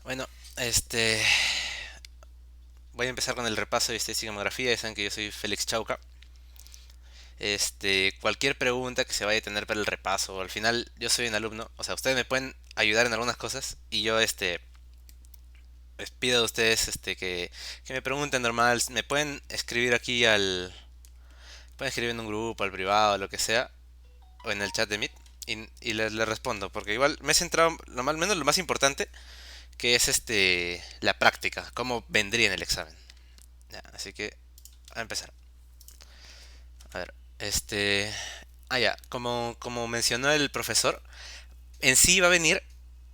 Bueno, este... voy a empezar con el repaso de estadística-demografía. Ya saben que yo soy Félix Chauca. Cualquier pregunta que se vaya a tener para el repaso, al final yo soy un alumno, o sea, ustedes me pueden ayudar en algunas cosas y yo les pido a ustedes que me pregunten normal, me pueden escribir aquí pueden escribir en un grupo, al privado, lo que sea, o en el chat de Meet y les respondo, porque igual me he centrado, al menos lo más importante, que es la práctica, cómo vendría en el examen. Ya, así que a empezar. A ver, ya, como mencionó el profesor, en sí va a venir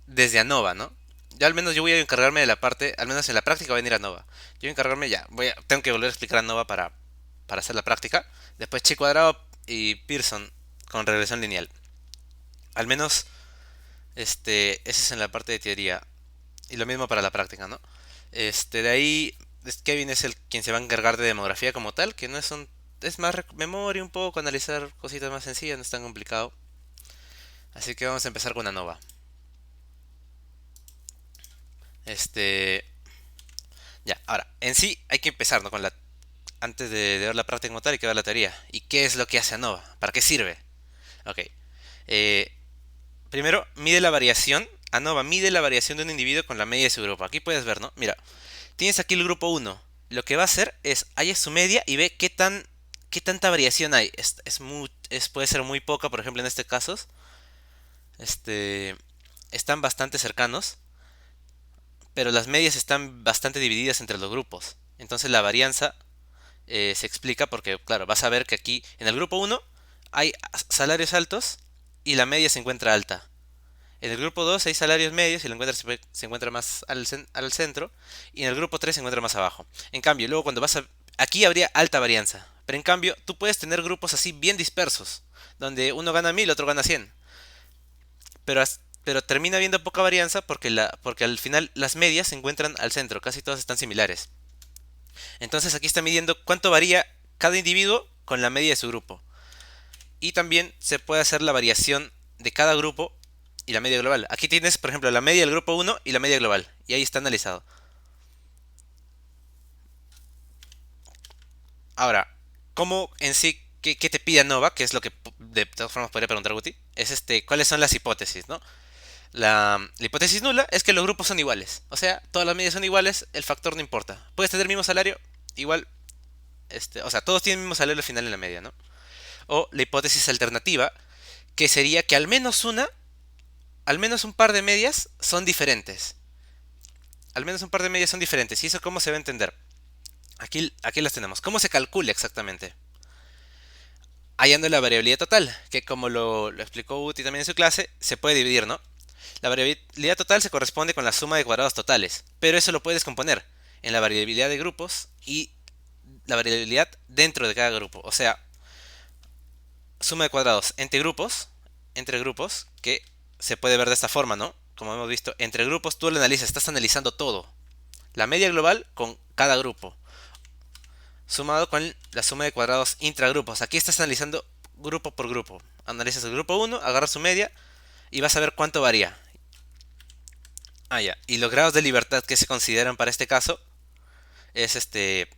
desde ANOVA, ¿no? Ya al menos yo voy a encargarme de la parte, al menos en la práctica va a venir ANOVA. Yo voy a encargarme ya, tengo que volver a explicar ANOVA para hacer la práctica. Después Chi cuadrado y Pearson con regresión lineal. Al menos, ese es en la parte de teoría. Y lo mismo para la práctica, ¿no? De ahí, Kevin es el quien se va a encargar de demografía como tal, que no es un... Es más memoria un poco, analizar cositas más sencillas, no es tan complicado. Así que vamos a empezar con ANOVA. Este... Ya, ahora, en sí hay que empezar, ¿no? Antes de ver la práctica como tal hay que ver la teoría. ¿Y qué es lo que hace ANOVA? ¿Para qué sirve? Ok. Eh, Primero, mide la variación. ANOVA mide la variación de un individuo con la media de su grupo. Aquí puedes ver, ¿no? Mira, tienes aquí el grupo uno. Lo que va a hacer es, halla su media y ve qué tanta variación hay. Puede ser muy poca, por ejemplo, en este caso. Este, Están bastante cercanos, pero las medias están bastante divididas entre los grupos. Entonces la varianza se explica porque, claro, vas a ver que aquí en el grupo uno hay salarios altos y la media se encuentra alta. En el grupo 2 hay salarios medios y se encuentra más al centro. Y en el grupo 3 se encuentra más abajo. En cambio, luego cuando vas a... Aquí habría alta varianza. Pero en cambio, tú puedes tener grupos así bien dispersos. Donde uno gana 1000, otro gana 100. Pero termina habiendo poca varianza porque al final las medias se encuentran al centro. Casi todas están similares. Entonces aquí está midiendo cuánto varía cada individuo con la media de su grupo. Y también se puede hacer la variación de cada grupo y la media global. Aquí tienes, por ejemplo, la media del grupo uno y la media global. Y ahí está analizado. Ahora, ¿cómo en sí, qué te pide ANOVA? Que es lo que de todas formas podría preguntar Guti. Es ¿cuáles son las hipótesis, no? La hipótesis nula es que los grupos son iguales. O sea, todas las medias son iguales, el factor no importa. Puedes tener el mismo salario, igual, o sea, todos tienen el mismo salario al final en la media, ¿no? O la hipótesis alternativa, que sería que al menos un par de medias son diferentes. Al menos un par de medias son diferentes. ¿Y eso cómo se va a entender? Aquí las tenemos. ¿Cómo se calcula exactamente? Hallando la variabilidad total, que como lo explicó Uti también en su clase, se puede dividir, ¿no? La variabilidad total se corresponde con la suma de cuadrados totales, pero eso lo puedes componer en la variabilidad de grupos y la variabilidad dentro de cada grupo. O sea, suma de cuadrados entre grupos, que se puede ver de esta forma, ¿no? Como hemos visto, entre grupos tú lo analizas, estás analizando todo. La media global con cada grupo, sumado con la suma de cuadrados intragrupos. Aquí estás analizando grupo por grupo. Analizas el grupo uno, agarras su media y vas a ver cuánto varía. Ya. Y los grados de libertad que se consideran para este caso es en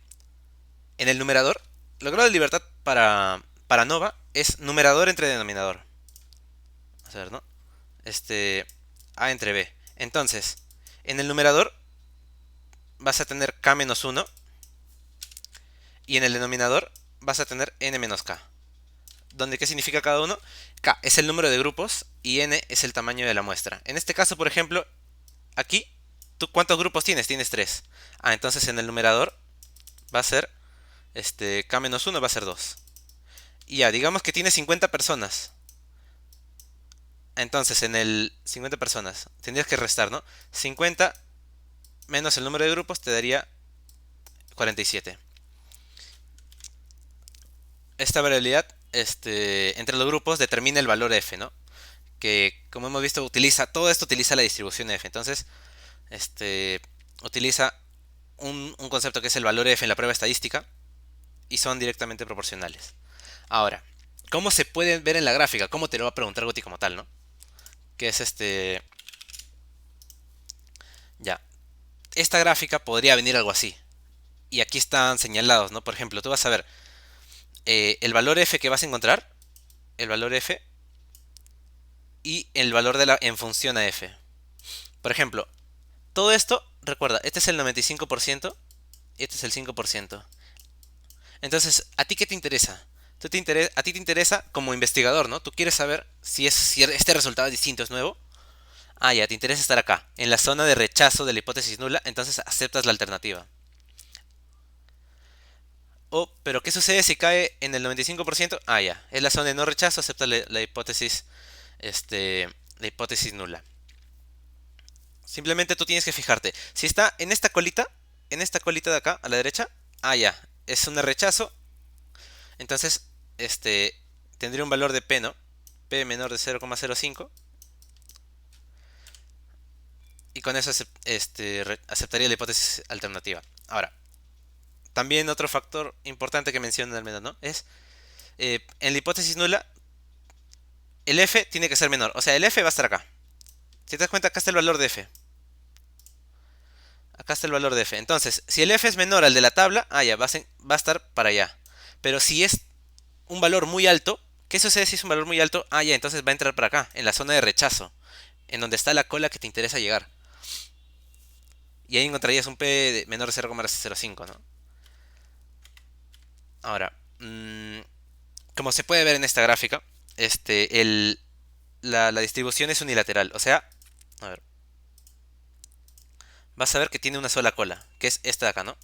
el numerador. Los grados de libertad para Nova es numerador entre denominador. Vamos a ver, ¿no? A entre B. Entonces, en el numerador vas a tener K menos 1 y en el denominador vas a tener N menos K. Donde ¿qué significa cada uno? K es el número de grupos y N es el tamaño de la muestra. En este caso, por ejemplo, aquí, ¿tú cuántos grupos tienes? Tienes 3. Entonces en el numerador va a ser, K menos 1 va a ser 2. Y ya, digamos que tienes 50 personas. Entonces en el 50 personas tendrías que restar, ¿no? 50 menos el número de grupos te daría 47. Esta variabilidad entre los grupos determina el valor f, ¿no? Que como hemos visto todo esto utiliza la distribución f. Entonces, utiliza un concepto que es el valor f en la prueba estadística y son directamente proporcionales. Ahora, ¿cómo se puede ver en la gráfica? ¿Cómo te lo va a preguntar Goti como tal, no? Que es Ya. esta gráfica podría venir algo así. Y aquí están señalados, ¿no? Por ejemplo, tú vas a ver el valor f que vas a encontrar, el valor f y el valor de la en función a f. Por ejemplo, todo esto, recuerda, este es el 95% y este es el 5%. Entonces, ¿a ti qué te interesa? A ti te interesa como investigador, ¿no? Tú quieres saber si este resultado es distinto, es nuevo. Ah, ya, te interesa estar acá, en la zona de rechazo de la hipótesis nula, entonces aceptas la alternativa. Pero ¿qué sucede si cae en el 95%? Ah, ya, es la zona de no rechazo, acepta la hipótesis, la hipótesis nula. Simplemente tú tienes que fijarte. Si está en esta colita de acá, a la derecha, ah, ya, es un rechazo. Entonces, tendría un valor de P, ¿no? P menor de 0,05. Y con eso aceptaría la hipótesis alternativa. Ahora, también otro factor importante que menciona al menos, ¿no? Es, en la hipótesis nula, el F tiene que ser menor. O sea, el F va a estar acá. Si te das cuenta, acá está el valor de F. Acá está el valor de F. Entonces, si el F es menor al de la tabla, ah, ya, va a estar para allá. Pero si es un valor muy alto, ¿qué sucede si es un valor muy alto? Ah, ya, entonces va a entrar para acá, en la zona de rechazo, en donde está la cola que te interesa llegar. Y ahí encontrarías un P menor de 0,05, ¿no? Ahora, como se puede ver en esta gráfica, la distribución es unilateral. O sea, a ver, vas a ver que tiene una sola cola, que es esta de acá, ¿no?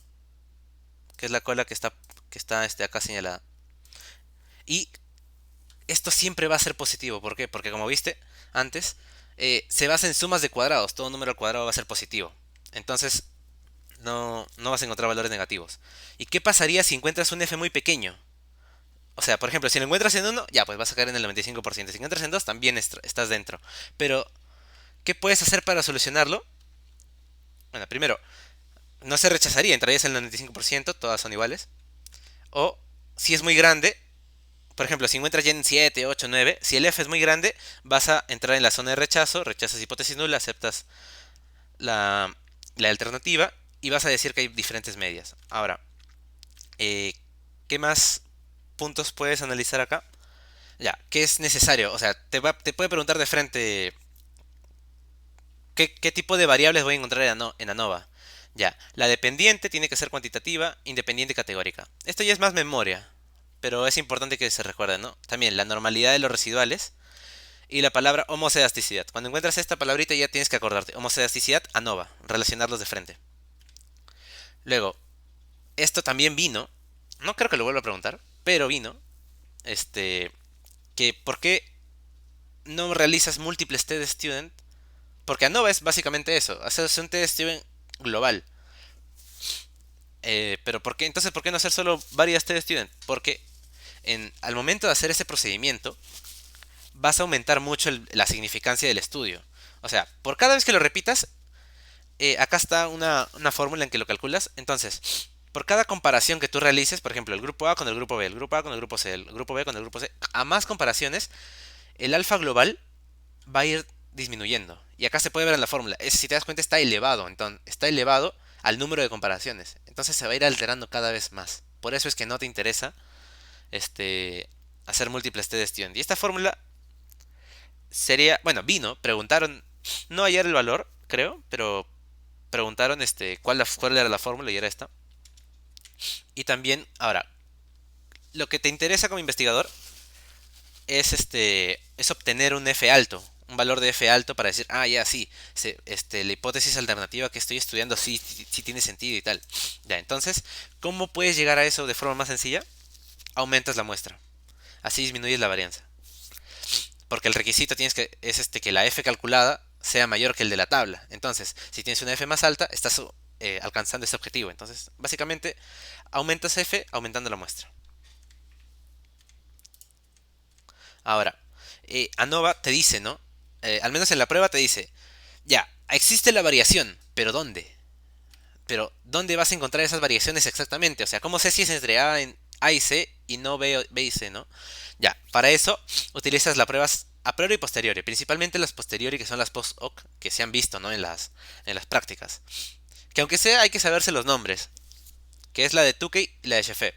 Que es la cola que está acá señalada. Y esto siempre va a ser positivo. ¿Por qué? Porque como viste antes, se basa en sumas de cuadrados. Todo número al cuadrado va a ser positivo. Entonces, no vas a encontrar valores negativos. ¿Y qué pasaría si encuentras un f muy pequeño? O sea, por ejemplo, si lo encuentras en uno, ya, pues vas a caer en el 95%. Si encuentras en 2, también estás dentro. Pero, ¿qué puedes hacer para solucionarlo? Bueno, primero, no se rechazaría, entrarías en el 95%, todas son iguales. O, si es muy grande, por ejemplo, si encuentras ya en 7, 8, 9, si el f es muy grande, vas a entrar en la zona de rechazo, rechazas hipótesis nula, aceptas la, la alternativa y vas a decir que hay diferentes medias. Ahora, eh, ¿qué más puntos puedes analizar acá? Ya, ¿qué es necesario? O sea, te puede preguntar de frente qué tipo de variables voy a encontrar en ANOVA. Ya, la dependiente tiene que ser cuantitativa, independiente y categórica. Esto ya es más memoria, pero es importante que se recuerde, ¿no? También la normalidad de los residuales y la palabra homocedasticidad. Cuando encuentras esta palabrita ya tienes que acordarte. Homocedasticidad, ANOVA, relacionarlos de frente. Luego, esto también vino, no creo que lo vuelva a preguntar, pero vino, que ¿por qué no realizas múltiples test de student? Porque ANOVA es básicamente eso, hacer un test de student global. Pero entonces, ¿por qué no hacer solo varias test de student? Porque al momento de hacer ese procedimiento, vas a aumentar mucho la significancia del estudio. O sea, por cada vez que lo repitas, acá está una fórmula en que lo calculas. Entonces, por cada comparación que tú realices, por ejemplo, el grupo A con el grupo B, el grupo A con el grupo C, el grupo B con el grupo C, a más comparaciones, el alfa global va a ir disminuyendo. Y acá se puede ver en la fórmula. Si te das cuenta, está elevado. Entonces, está elevado al número de comparaciones. Entonces se va a ir alterando cada vez más. Por eso es que no te interesa hacer múltiples test de student. Y esta fórmula sería, bueno, preguntaron, no hallar el valor, creo, pero preguntaron cuál era la fórmula y era esta. Y también, ahora, lo que te interesa como investigador es obtener un F alto, un valor de F alto para decir, ah, ya, sí, la hipótesis alternativa que estoy estudiando sí tiene sentido y tal. Ya, entonces, ¿cómo puedes llegar a eso de forma más sencilla? Aumentas la muestra. Así disminuyes la varianza. Porque el requisito es que la F calculada sea mayor que el de la tabla. Entonces, si tienes una F más alta, estás alcanzando ese objetivo. Entonces, básicamente, aumentas F aumentando la muestra. Ahora, ANOVA te dice, ¿no? Al menos en la prueba te dice, ya, existe la variación, pero ¿dónde? Pero ¿dónde vas a encontrar esas variaciones exactamente? O sea, ¿cómo sé si es entre A y C y no B y C, ¿no? Ya, para eso utilizas las pruebas a priori y posteriori, principalmente las posteriori que son las post-hoc que se han visto, ¿no? En las prácticas. Que aunque sea hay que saberse los nombres, que es la de Tukey y la de Shefe.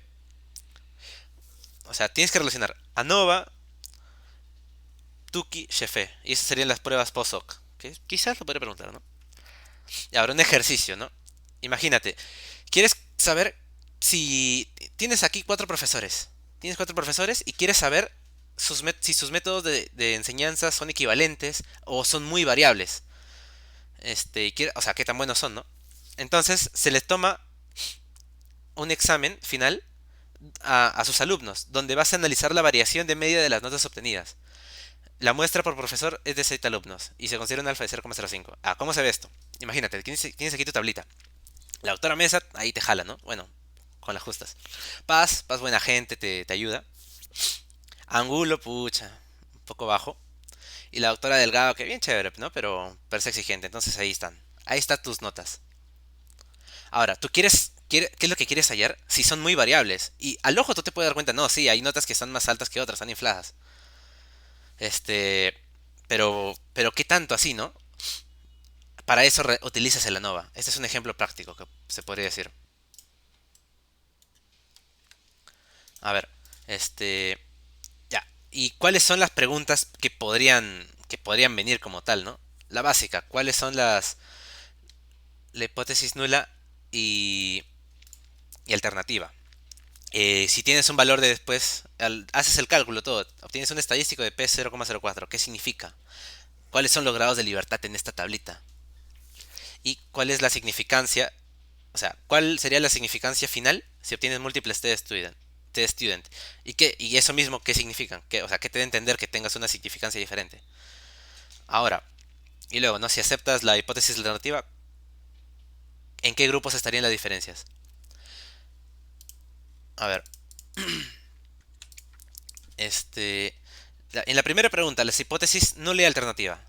O sea, tienes que relacionar ANOVA, Tukey, Shefe. Y esas serían las pruebas post-hoc. Que quizás lo podría preguntar, ¿no? Y ahora un ejercicio, ¿no? Imagínate, quieres saber si tienes aquí cuatro profesores. Tienes cuatro profesores y quieres saber si sus métodos de enseñanza son equivalentes o son muy variables. O sea, qué tan buenos son, ¿no? Entonces se les toma un examen final a sus alumnos, donde vas a analizar la variación de media de las notas obtenidas. La muestra por profesor es de 7 alumnos y se considera un alfa de 0,05. Ah, ¿cómo se ve esto? Imagínate, tienes aquí tu tablita. La doctora Mesa ahí te jala, ¿no? Bueno, con las justas. Paz buena gente, te ayuda. Angulo, pucha, un poco bajo. Y la doctora Delgado, que bien chévere, ¿no? Pero es exigente, entonces ahí están. Ahí están tus notas. Ahora, ¿qué es lo que quieres hallar? Si son muy variables. Y al ojo tú te puedes dar cuenta, no, sí, hay notas que están más altas que otras, están infladas. Este, pero ¿qué tanto así, no? Para eso utilizas el ANOVA. Este es un ejemplo práctico que se podría decir. A ver, este, ya. ¿Y cuáles son las preguntas que podrían venir como tal, no? La básica, ¿cuáles son la hipótesis nula y, y alternativa? Si tienes un valor de después, haces el cálculo todo, obtienes un estadístico de P 0,04. ¿Qué significa? ¿Cuáles son los grados de libertad en esta tablita? ¿Y cuál es la significancia? O sea, ¿cuál sería la significancia final si obtienes múltiples t-student? ¿Y eso mismo qué significan? O sea, ¿qué te da a entender que tengas una significancia diferente? Ahora, y luego, ¿no? Si aceptas la hipótesis alternativa, ¿en qué grupos estarían las diferencias? A ver, este... En la primera pregunta, las hipótesis no lee alternativa.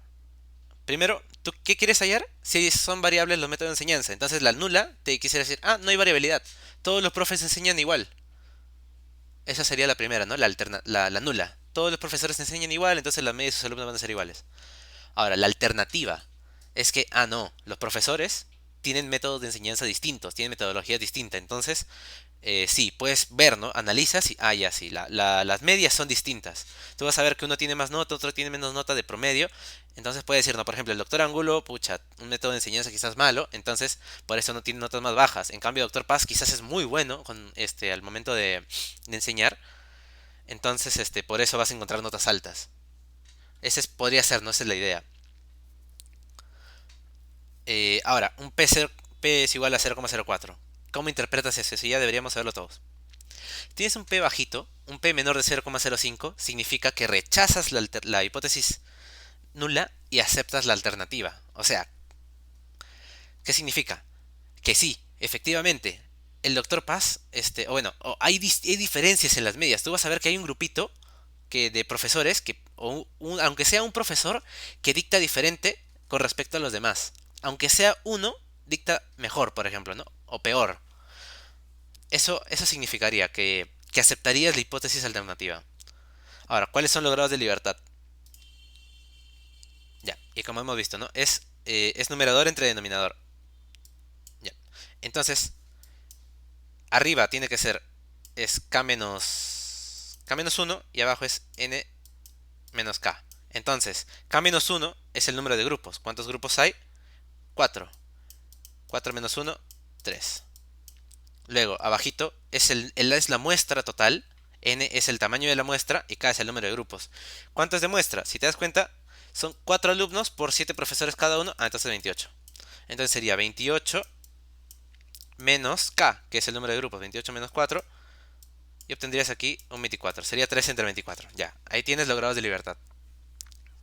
Primero, ¿tú qué quieres hallar? Si son variables los métodos de enseñanza. Entonces la nula te quisiera decir, no hay variabilidad. Todos los profes enseñan igual. Esa sería la primera, ¿no? La nula. Todos los profesores enseñan igual, entonces la media de sus alumnos van a ser iguales. Ahora, la alternativa es que, no, los profesores tienen métodos de enseñanza distintos, tienen metodologías distintas. Entonces, sí, puedes ver, ¿no? Analizas y, ya, sí, las medias son distintas. Tú vas a ver que uno tiene más nota, otro tiene menos nota de promedio. Entonces puedes decir, no, por ejemplo, el doctor Angulo, pucha, un método de enseñanza quizás malo, entonces por eso no tiene notas más bajas. En cambio, doctor Paz quizás es muy bueno al momento de enseñar, entonces por eso vas a encontrar notas altas. Podría ser, no esa es la idea. Ahora, un P es igual a 0,04. ¿Cómo interpretas eso? Eso ya deberíamos saberlo todos. Tienes un P bajito, un P menor de 0,05, significa que rechazas la hipótesis nula y aceptas la alternativa. O sea, ¿qué significa? Que sí, efectivamente, el doctor Paz, hay diferencias en las medias. Tú vas a ver que hay un grupito de profesores aunque sea un profesor que dicta diferente con respecto a los demás. Aunque sea uno, dicta mejor, por ejemplo, ¿no? O peor. Eso significaría que aceptarías la hipótesis alternativa. Ahora, ¿cuáles son los grados de libertad? Ya, y como hemos visto, ¿no? Es numerador entre denominador. Ya. Entonces, arriba tiene que ser K menos 1 y abajo es N menos K. Entonces, K menos 1 es el número de grupos. ¿Cuántos grupos hay? 4. 4 menos 1, 3. Luego, abajito es la muestra total. N es el tamaño de la muestra y K es el número de grupos. ¿Cuánto es de muestra? Si te das cuenta, son 4 alumnos por 7 profesores cada uno. Entonces 28. Entonces sería 28 menos K, que es el número de grupos. 28 menos 4. Y obtendrías aquí un 24. Sería 3 entre 24. Ya, ahí tienes los grados de libertad.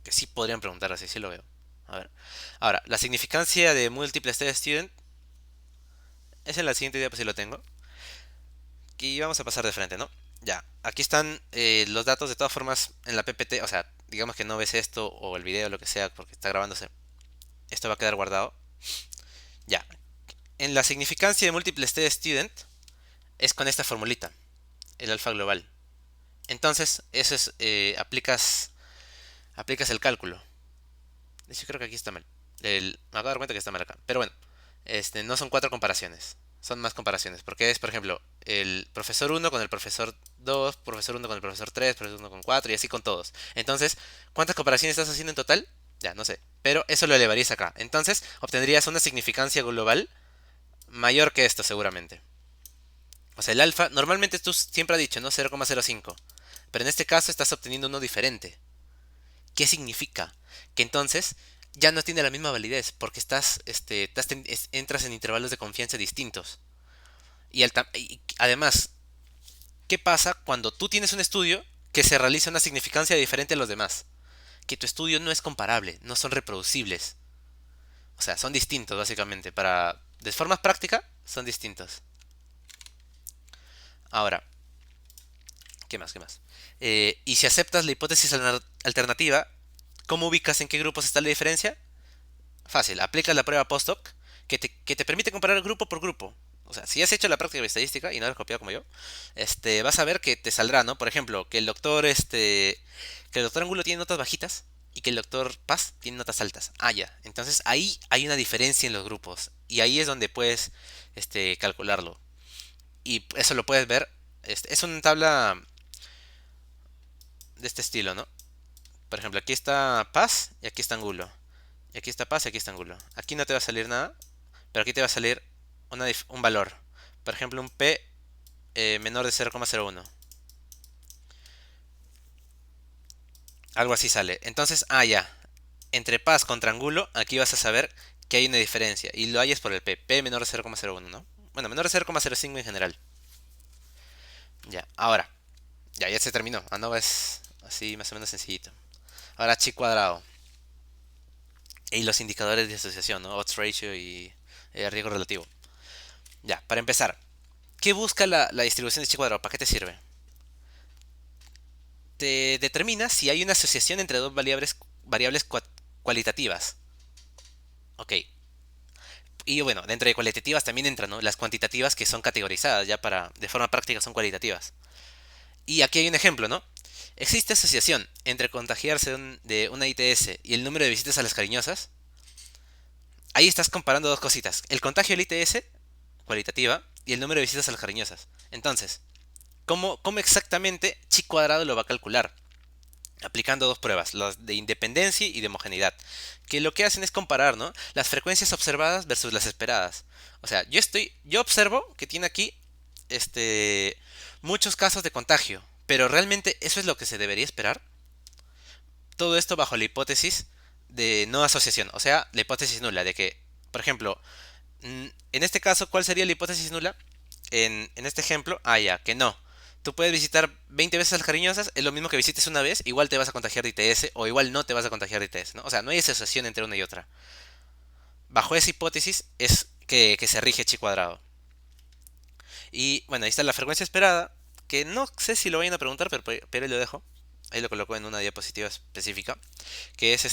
Que sí podrían preguntar así, sí lo veo. A ver. Ahora, la significancia de múltiples t-student es en la siguiente idea, pues si lo tengo. Y vamos a pasar de frente, ¿no? Ya, aquí están los datos de todas formas en la PPT. O sea, digamos que no ves esto o el video o lo que sea porque está grabándose. Esto va a quedar guardado. Ya, en la significancia de múltiples t-student es con esta formulita, el alfa global. Entonces, eso es, aplicas el cálculo. De hecho, creo que aquí está mal. Me acabo de dar cuenta que está mal acá. Pero bueno, No son cuatro comparaciones, son más comparaciones, porque es, por ejemplo, el profesor uno con el profesor 2, profesor uno con el profesor 3, profesor uno con 4 y así con todos. Entonces, ¿cuántas comparaciones estás haciendo en total? Ya, no sé, pero eso lo elevarías acá. Entonces, obtendrías una significancia global mayor que esto seguramente. O sea, el alfa, normalmente tú siempre has dicho, ¿no? 0,05. Pero en este caso estás obteniendo uno diferente. ¿Qué significa? Que entonces ya no tiene la misma validez porque entras en intervalos de confianza distintos. Y además, ¿qué pasa cuando tú tienes un estudio que se realiza una significancia diferente a los demás? Que tu estudio no es comparable, no son reproducibles. O sea, son distintos básicamente. De forma práctica, son distintos. Ahora, ¿qué más? ¿Qué más? Y si aceptas la hipótesis alternativa, ¿cómo ubicas en qué grupos está la diferencia? Fácil, aplicas la prueba post-hoc que te permite comparar grupo por grupo. O sea, si has hecho la práctica de estadística y no la has copiado como yo, vas a ver que te saldrá, ¿no? Por ejemplo, que el doctor Angulo tiene notas bajitas y que el doctor Paz tiene notas altas. Ah, ya. Entonces ahí hay una diferencia en los grupos y ahí es donde puedes, calcularlo. Y eso lo puedes ver. Es una tabla de este estilo, ¿no? Por ejemplo, aquí está Paz y aquí está Angulo. Y aquí está Paz y aquí está Angulo. Aquí no te va a salir nada, pero aquí te va a salir un valor. Por ejemplo, un P menor de 0,01. Algo así sale. Entonces, ya. Entre Paz contra Angulo, aquí vas a saber que hay una diferencia. Y lo hay es por el P. P menor de 0,01, ¿no? Bueno, menor de 0,05 en general. Ya, ahora. Ya se terminó. ANOVA es así más o menos sencillito. Ahora chi cuadrado. Y los indicadores de asociación, ¿no? Odds ratio y riesgo relativo. Ya, para empezar. ¿Qué busca la distribución de chi cuadrado? ¿Para qué te sirve? Te determina si hay una asociación entre dos variables cualitativas. Ok. Y bueno, dentro de cualitativas también entran, ¿no? Las cuantitativas que son categorizadas, ya de forma práctica son cualitativas. Y aquí hay un ejemplo, ¿no? ¿Existe asociación entre contagiarse de una ITS y el número de visitas a las cariñosas? Ahí estás comparando dos cositas. El contagio del ITS, cualitativa, y el número de visitas a las cariñosas. Entonces, ¿cómo exactamente chi cuadrado lo va a calcular? Aplicando dos pruebas, las de independencia y de homogeneidad, que lo que hacen es comparar, ¿no? Las frecuencias observadas versus las esperadas. O sea, yo observo que tiene aquí, muchos casos de contagio, pero realmente eso es lo que se debería esperar. Todo esto bajo la hipótesis de no asociación, o sea, la hipótesis nula, de que, por ejemplo, en este caso, ¿cuál sería la hipótesis nula? En este ejemplo, ya, que no. Tú puedes visitar 20 veces a las cariñosas, es lo mismo que visites una vez, igual te vas a contagiar de ITS o igual no te vas a contagiar de ITS, ¿no? O sea, no hay asociación entre una y otra. Bajo esa hipótesis es que se rige chi cuadrado. Y bueno, ahí está la frecuencia esperada, que no sé si lo vayan a preguntar, pero ahí lo dejo. Ahí lo coloco en una diapositiva específica, que es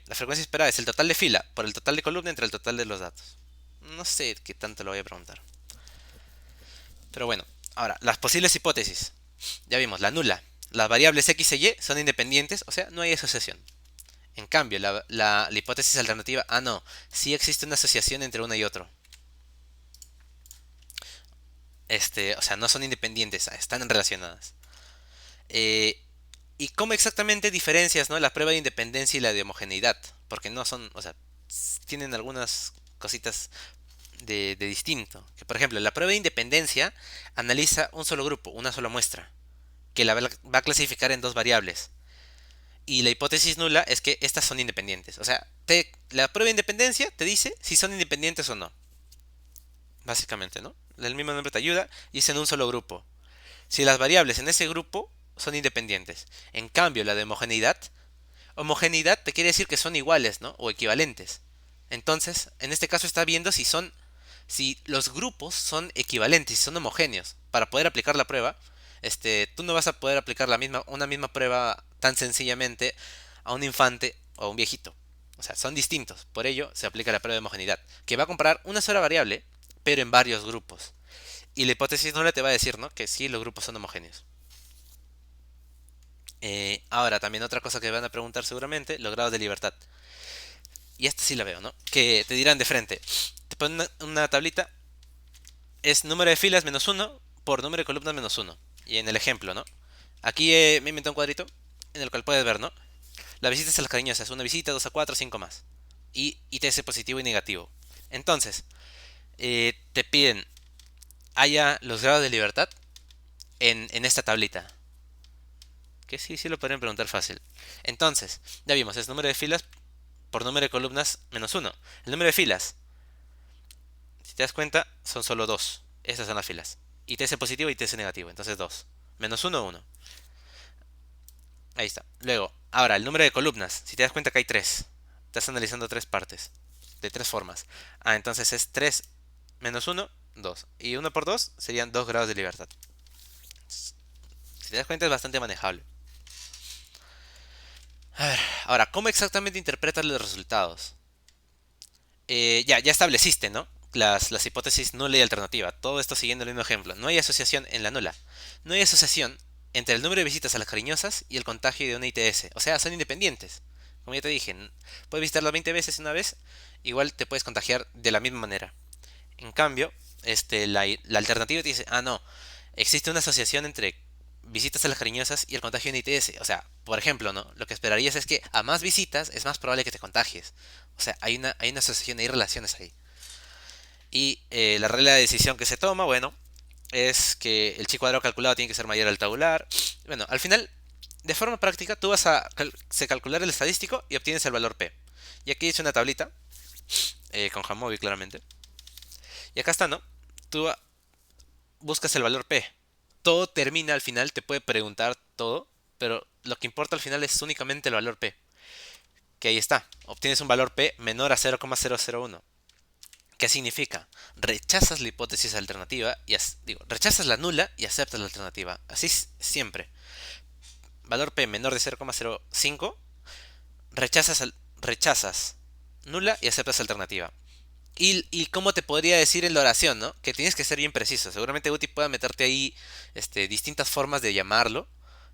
la frecuencia esperada es el total de fila por el total de columna entre el total de los datos. No sé qué tanto lo voy a preguntar. Pero bueno, ahora, las posibles hipótesis. Ya vimos, la nula. Las variables x e y son independientes, o sea, no hay asociación. En cambio, la hipótesis alternativa, no, sí existe una asociación entre uno y otro. O sea, no son independientes, están relacionadas. Eh, ¿Y cómo exactamente diferencias, ¿no? La prueba de independencia y la de homogeneidad? Porque no son, o sea, tienen algunas cositas de distinto. Que por ejemplo, la prueba de independencia analiza un solo grupo, una sola muestra, que la va a clasificar en dos variables. Y la hipótesis nula es que estas son independientes. O sea, la prueba de independencia te dice si son independientes o no. Básicamente, ¿no? El mismo nombre te ayuda y es en un solo grupo. Si las variables en ese grupo son independientes. En cambio, la de homogeneidad te quiere decir que son iguales, ¿no? O equivalentes. Entonces, en este caso está viendo si los grupos son equivalentes, si son homogéneos. Para poder aplicar la prueba, tú no vas a poder aplicar una misma prueba tan sencillamente a un infante o a un viejito. O sea, son distintos. Por ello, se aplica la prueba de homogeneidad, que va a comparar una sola variable, pero en varios grupos. Y la hipótesis nula te va a decir, ¿no? Que sí, los grupos son homogéneos. Ahora, también otra cosa que van a preguntar seguramente, los grados de libertad. Y esta sí la veo, ¿no? Que te dirán de frente. pon una tablita, es número de filas menos uno por número de columnas menos uno. Y en el ejemplo, ¿no? Aquí me inventé un cuadrito en el cual puedes ver, ¿no? Las visitas a las cariñosas, una visita, 2 a 4, 5 más. Y ITS positivo y negativo. Entonces, te piden, haya los grados de libertad en esta tablita. Que sí, sí lo podrían preguntar fácil. Entonces, ya vimos, es número de filas por número de columnas menos uno. El número de filas, si te das cuenta, son solo dos. Estas son las filas. ITS positivo y ITS negativo. Entonces 2. Menos uno, 1. Ahí está. Luego, ahora, el número de columnas. Si te das cuenta que hay 3. Estás analizando 3 partes. De 3 formas. Ah, entonces es 3 menos uno, 2. Y 1 por 2 serían 2 grados de libertad. Si te das cuenta es bastante manejable. A ver, ahora, ¿cómo exactamente interpretas los resultados? Ya estableciste, ¿no? Las hipótesis nula y alternativa. Todo esto siguiendo el mismo ejemplo. No hay asociación en la nula. No hay asociación entre el número de visitas a las cariñosas y el contagio de una ITS. O sea, son independientes. Como ya te dije, puedes visitarlas 20 veces una vez, igual te puedes contagiar de la misma manera. En cambio, la alternativa te dice, ah, no, existe una asociación entre visitas a las cariñosas y el contagio de ITS. O sea, por ejemplo, ¿no? Lo que esperarías es que a más visitas es más probable que te contagies. O sea, hay una asociación, hay relaciones ahí. Y la regla de decisión que se toma, bueno, es que el chi cuadrado calculado tiene que ser mayor al tabular. Bueno, al final, de forma práctica, tú vas a calcular el estadístico y obtienes el valor P. Y aquí hice una tablita, con Jamovi claramente. Y acá está, ¿no? Tú buscas el valor P. Todo termina al final, te puede preguntar todo, pero lo que importa al final es únicamente el valor P. Que ahí está, obtienes un valor P menor a 0,001. ¿Qué significa? Rechazas la hipótesis alternativa y rechazas la nula y aceptas la alternativa. Así siempre. Valor P menor de 0,05, rechazas nula y aceptas alternativa. Y cómo te podría decir en la oración, ¿no? Que tienes que ser bien preciso. Seguramente Uti pueda meterte ahí distintas formas de llamarlo.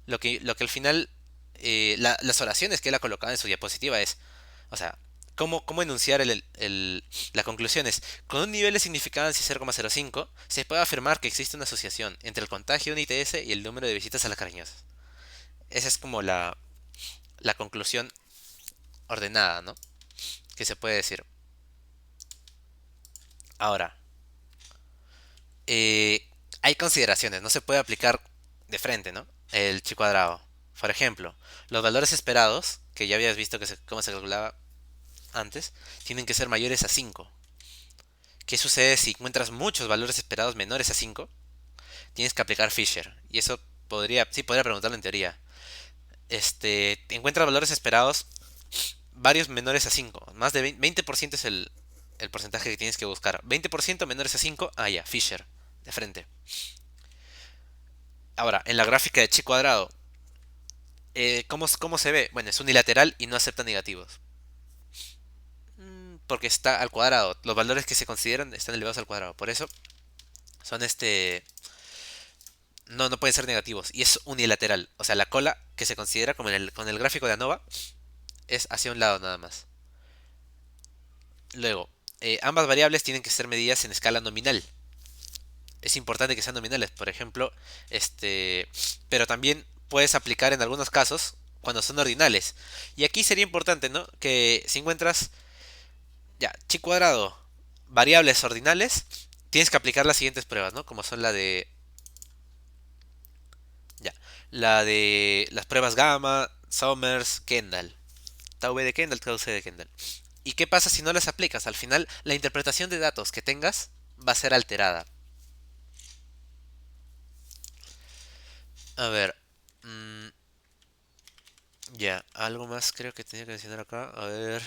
Lo que al final, las oraciones que él ha colocado en su diapositiva es, o sea, cómo enunciar la conclusión es, con un nivel de significancia 0,05, se puede afirmar que existe una asociación entre el contagio de un ITS y el número de visitas a las cariñosas. Esa es como la conclusión ordenada, ¿no? Que se puede decir. Ahora, hay consideraciones, no se puede aplicar de frente, ¿no? El chi cuadrado. Por ejemplo, los valores esperados, que ya habías visto cómo se calculaba antes, tienen que ser mayores a 5. ¿Qué sucede si encuentras muchos valores esperados menores a 5? Tienes que aplicar Fisher. Y eso sí podría preguntarlo en teoría. Encuentras valores esperados varios menores a 5. Más de 20% es el porcentaje que tienes que buscar. 20% menores a 5, ah ya, Fisher, de frente. Ahora, en la gráfica de chi cuadrado, ¿cómo se ve? Bueno, es unilateral y no acepta negativos. Porque está al cuadrado. Los valores que se consideran están elevados al cuadrado. Por eso son no pueden ser negativos. Y es unilateral. O sea, la cola que se considera como con el gráfico de ANOVA es hacia un lado nada más. Luego, ambas variables tienen que ser medidas en escala nominal. Es importante que sean nominales, por ejemplo, pero también puedes aplicar en algunos casos cuando son ordinales. Y aquí sería importante, ¿no? Que si encuentras ya chi cuadrado, variables ordinales, tienes que aplicar las siguientes pruebas, ¿no? Como son la de las pruebas Gamma, Summers, Kendall. Tau B de Kendall, Tau C de Kendall. ¿Y qué pasa si no las aplicas? Al final, la interpretación de datos que tengas va a ser alterada. A ver. Ya, algo más creo que tenía que mencionar acá. A ver.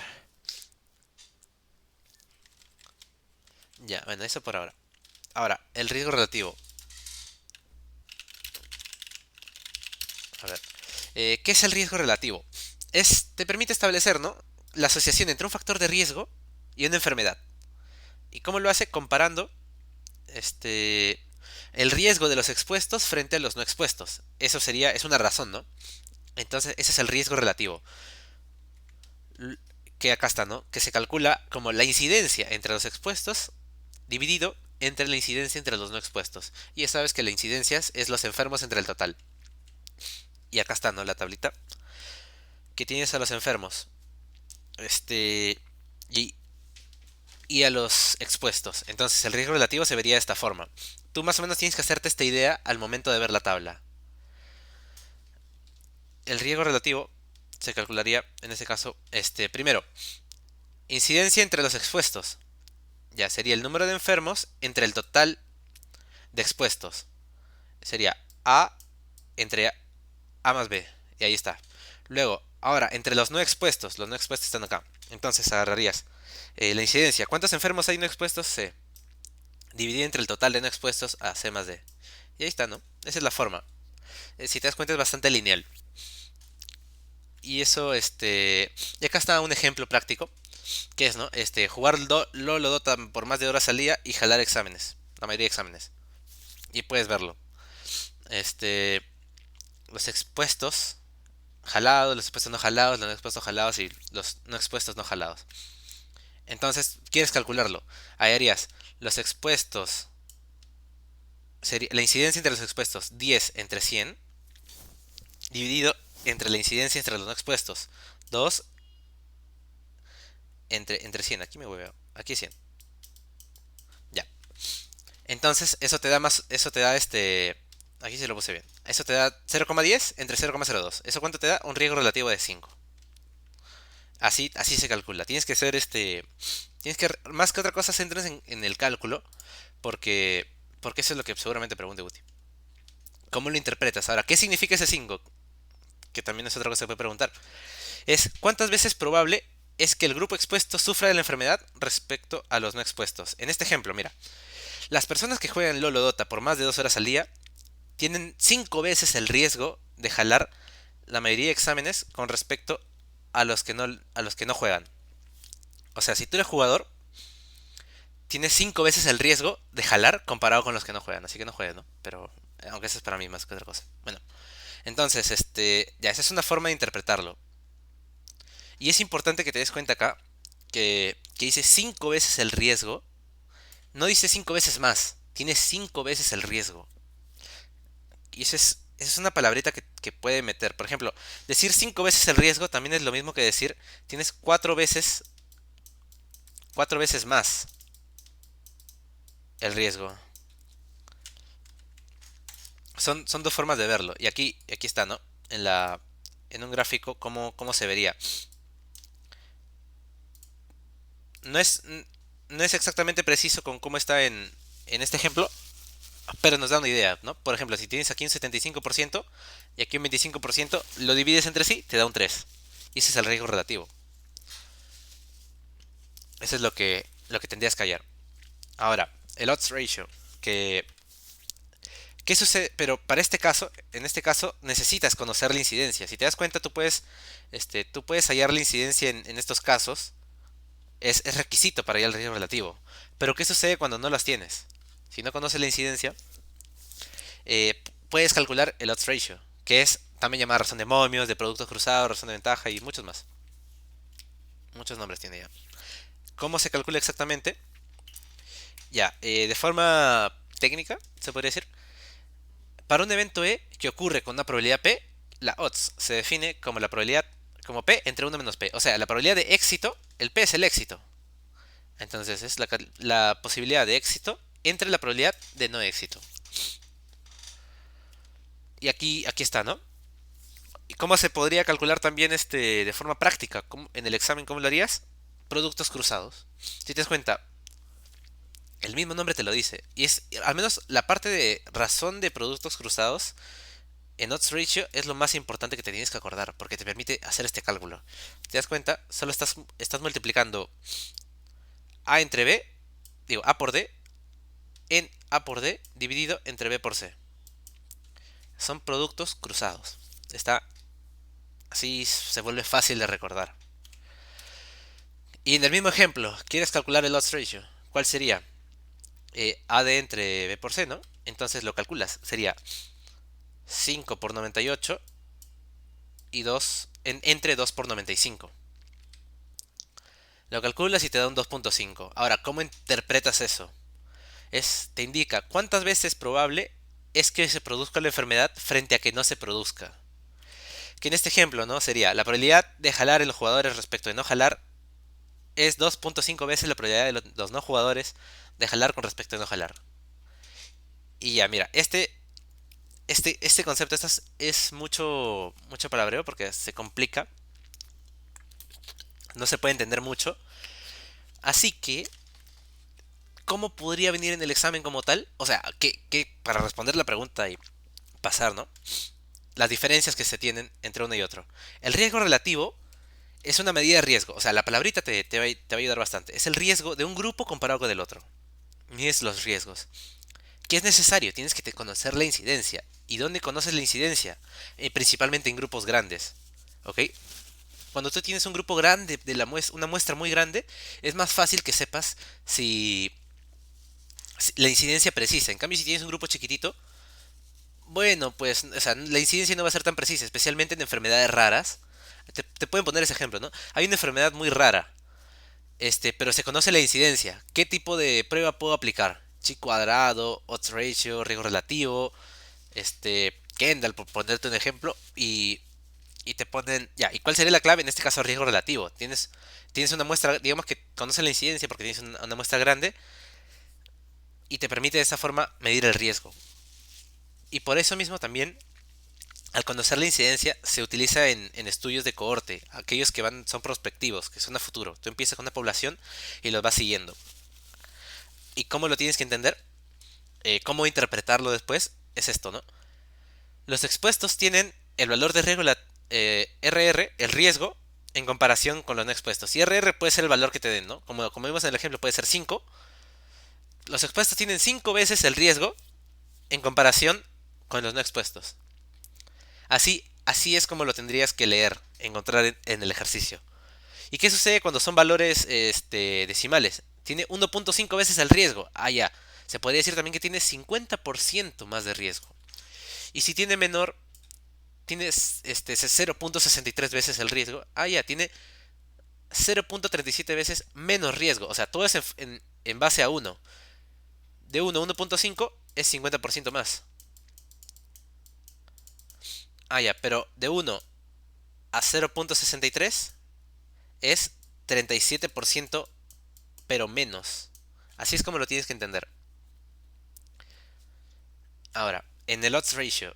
Ya, bueno, eso por ahora. Ahora, el riesgo relativo. A ver. ¿Qué es el riesgo relativo? Te permite establecer, ¿no? La asociación entre un factor de riesgo y una enfermedad. ¿Y cómo lo hace? Comparando el riesgo de los expuestos frente a los no expuestos. Es una razón, ¿no? Entonces, ese es el riesgo relativo. que acá está, ¿no? Que se calcula como la incidencia entre los expuestos dividido entre la incidencia entre los no expuestos. Y ya sabes que la incidencia es los enfermos entre el total. Y acá está, ¿no? La tablita. Que tienes a los enfermos. Este. Y, y a los expuestos. Entonces el riesgo relativo se vería de esta forma. Tú más o menos tienes que hacerte esta idea al momento de ver la tabla. El riesgo relativo se calcularía, en este caso, primero, incidencia entre los expuestos. Ya sería el número de enfermos entre el total de expuestos. Sería A entre A más B. Y ahí está. Luego, ahora, entre los no expuestos están acá. Entonces agarrarías la incidencia. ¿Cuántos enfermos hay no expuestos? C. Dividir entre el total de no expuestos a C más D. Y ahí está, ¿no? Esa es la forma. Si te das cuenta es bastante lineal. Y eso, y acá está un ejemplo práctico. Que es, ¿no? Jugar LOL o Dota por más de horas al día y jalar exámenes. La mayoría de exámenes. Y puedes verlo. Este, los expuestos jalados, los expuestos no jalados, los no expuestos jalados y los no expuestos no jalados. Entonces, quieres calcularlo. Ahí harías los expuestos. Sería la incidencia entre los expuestos 10 entre 100 dividido entre la incidencia entre los no expuestos 2 entre 100. Aquí me voy a... Aquí 100. Ya. Entonces, eso te da aquí se lo puse bien. Eso te da 0,10 entre 0,02. ¿Eso cuánto te da? Un riesgo relativo de 5. Así se calcula. Tienes que ser Tienes que, más que otra cosa, centres en el cálculo. Porque eso es lo que seguramente pregunte Guti. ¿Cómo lo interpretas? Ahora, ¿qué significa ese 5? Que también es otra cosa que puede preguntar. Es ¿cuántas veces probable es que el grupo expuesto sufra de la enfermedad respecto a los no expuestos? En este ejemplo, mira. Las personas que juegan LOL o Dota por más de 2 horas al día tienen 5 veces el riesgo de jalar la mayoría de exámenes con respecto a los que no juegan. O sea, si tú eres jugador, tienes 5 veces el riesgo de jalar comparado con los que no juegan. Así que no juegues, ¿no? Pero, aunque eso es para mí más que otra cosa. Bueno, entonces, ya, esa es una forma de interpretarlo. Y es importante que te des cuenta acá que dice 5 veces el riesgo. No dice 5 veces más. Tiene 5 veces el riesgo. Y esa es una palabrita que puede meter. Por ejemplo, decir 5 veces el riesgo también es lo mismo que decir tienes 4 veces más el riesgo. Son dos formas de verlo. Y aquí está, ¿no? En un gráfico, cómo se vería. No es, no es exactamente preciso con cómo está en este ejemplo, pero nos da una idea, ¿no? Por ejemplo, si tienes aquí un 75% y aquí un 25%, lo divides entre sí, te da un 3. Y ese es el riesgo relativo. Eso es lo que tendrías que hallar. Ahora, el odds ratio, que ¿qué sucede? Pero para en este caso, necesitas conocer la incidencia. Si te das cuenta, tú puedes hallar la incidencia en estos casos. Es requisito para hallar el riesgo relativo. Pero ¿qué sucede cuando no las tienes? Si no conoces la incidencia, puedes calcular el odds ratio, que es también llamada razón de momios, de productos cruzados, razón de ventaja y muchos más. Muchos nombres tiene ya. ¿Cómo se calcula exactamente? Ya, de forma técnica, se podría decir. Para un evento E que ocurre con una probabilidad P, la odds se define como la probabilidad como P entre 1 menos P. O sea, la probabilidad de éxito, el P es el éxito. Entonces es la posibilidad de éxito entre la probabilidad de no éxito. Y aquí está, ¿no? ¿Y cómo se podría calcular también de forma práctica? En el examen, ¿cómo lo harías? Productos cruzados. Si te das cuenta, el mismo nombre te lo dice. Y es, al menos la parte de razón de productos cruzados en odds ratio es lo más importante que te tienes que acordar, porque te permite hacer este cálculo. ¿Te das cuenta? Solo estás multiplicando A entre B, digo A por D, en A por D dividido entre B por C. Son productos cruzados. Así se vuelve fácil de recordar. Y en el mismo ejemplo, ¿quieres calcular el odds ratio? ¿Cuál sería? AD entre B por C, ¿no? Entonces lo calculas. Sería 5 por 98 y 2 entre 2 por 95. Lo calculas y te da un 2.5. Ahora, ¿cómo interpretas eso? Te indica cuántas veces probable es que se produzca la enfermedad frente a que no se produzca. Que en este ejemplo, ¿no? Sería la probabilidad de jalar en los jugadores respecto de no jalar es 2.5 veces la probabilidad de los no jugadores de jalar con respecto a no jalar. Y ya, mira, este concepto es mucho palabreo porque se complica, no se puede entender mucho. Así que, ¿cómo podría venir en el examen como tal? O sea, para responder la pregunta y pasar, ¿no? Las diferencias que se tienen entre uno y otro. El riesgo relativo es una medida de riesgo. O sea, la palabrita te va a ayudar bastante. Es el riesgo de un grupo comparado con el otro. Mides los riesgos. ¿Qué es necesario? Tienes que conocer la incidencia. ¿Y dónde conoces la incidencia? Principalmente en grupos grandes. ¿Ok? Cuando tú tienes un grupo grande, una muestra muy grande, es más fácil que sepas si la incidencia precisa. En cambio, si tienes un grupo chiquitito, bueno, pues, o sea, la incidencia no va a ser tan precisa, especialmente en enfermedades raras. Te pueden poner ese ejemplo, ¿no? Hay una enfermedad muy rara, pero se conoce la incidencia. ¿Qué tipo de prueba puedo aplicar? Chi cuadrado, odds ratio, riesgo relativo, Kendall, por ponerte un ejemplo, y te ponen, ya, ¿y cuál sería la clave? En este caso, riesgo relativo. Tienes una muestra, digamos que conoce la incidencia porque tienes una muestra grande y te permite de esa forma medir el riesgo. Y por eso mismo también, al conocer la incidencia, se utiliza en estudios de cohorte, aquellos que son prospectivos, que son a futuro. Tú empiezas con una población y los vas siguiendo. ¿Y cómo lo tienes que entender? ¿Cómo interpretarlo después? Es esto, ¿no? Los expuestos tienen el valor de riesgo, RR, el riesgo, en comparación con los no expuestos. Y RR puede ser el valor que te den, ¿no? Como vimos en el ejemplo, puede ser 5. Los expuestos tienen 5 veces el riesgo en comparación con los no expuestos. Así es como lo tendrías que leer, encontrar en el ejercicio. ¿Y qué sucede cuando son valores decimales? Tiene 1.5 veces el riesgo. Ah, ya. Se podría decir también que tiene 50% más de riesgo. Y si tiene menor, tiene 0.63 veces el riesgo. Ah, ya. Tiene 0.37 veces menos riesgo. O sea, todo es en base a 1. De 1 a 1.5 es 50% más. Ah, ya. Pero de 1 a 0.63 es 37% pero menos. Así es como lo tienes que entender. Ahora, en el odds ratio,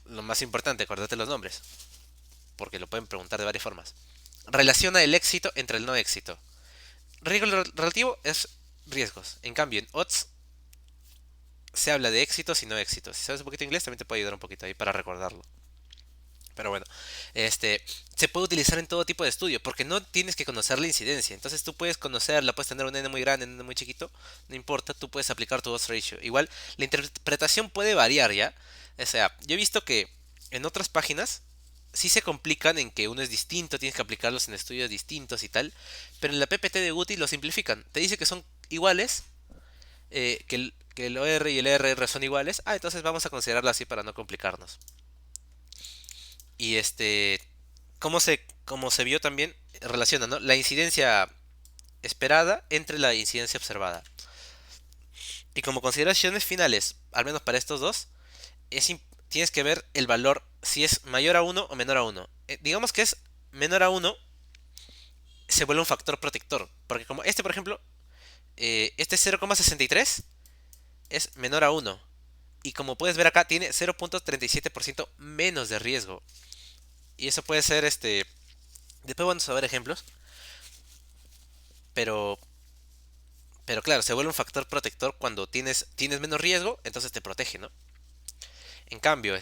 lo más importante, acordate los nombres, porque lo pueden preguntar de varias formas. Relaciona el éxito entre el no éxito. Riesgo relativo es riesgos. En cambio, en odds se habla de éxitos y no éxitos. Si sabes un poquito de inglés, también te puede ayudar un poquito ahí para recordarlo. Pero bueno, se puede utilizar en todo tipo de estudio, porque no tienes que conocer la incidencia. Entonces tú puedes conocerla, puedes tener un n muy grande, un n muy chiquito, no importa, tú puedes aplicar tu odds ratio. Igual, la interpretación puede variar, ¿ya? O sea, yo he visto que en otras páginas sí se complican en que uno es distinto, tienes que aplicarlos en estudios distintos y tal, pero en la PPT de Guti lo simplifican. Te dice que son iguales, que el OR y el RR son iguales. Ah, entonces vamos a considerarlo así para no complicarnos. Y como se vio también, relaciona, ¿no? La incidencia esperada entre la incidencia observada. Y como consideraciones finales, al menos para estos dos, tienes que ver el valor si es mayor a 1 o menor a 1. Digamos que es menor a 1, se vuelve un factor protector. Porque como por ejemplo, este 0,63 es menor a 1. Y como puedes ver acá, tiene 0.37% menos de riesgo. Y eso puede ser después vamos a ver ejemplos. Pero Pero claro, se vuelve un factor protector cuando tienes menos riesgo, entonces te protege, ¿no? En cambio,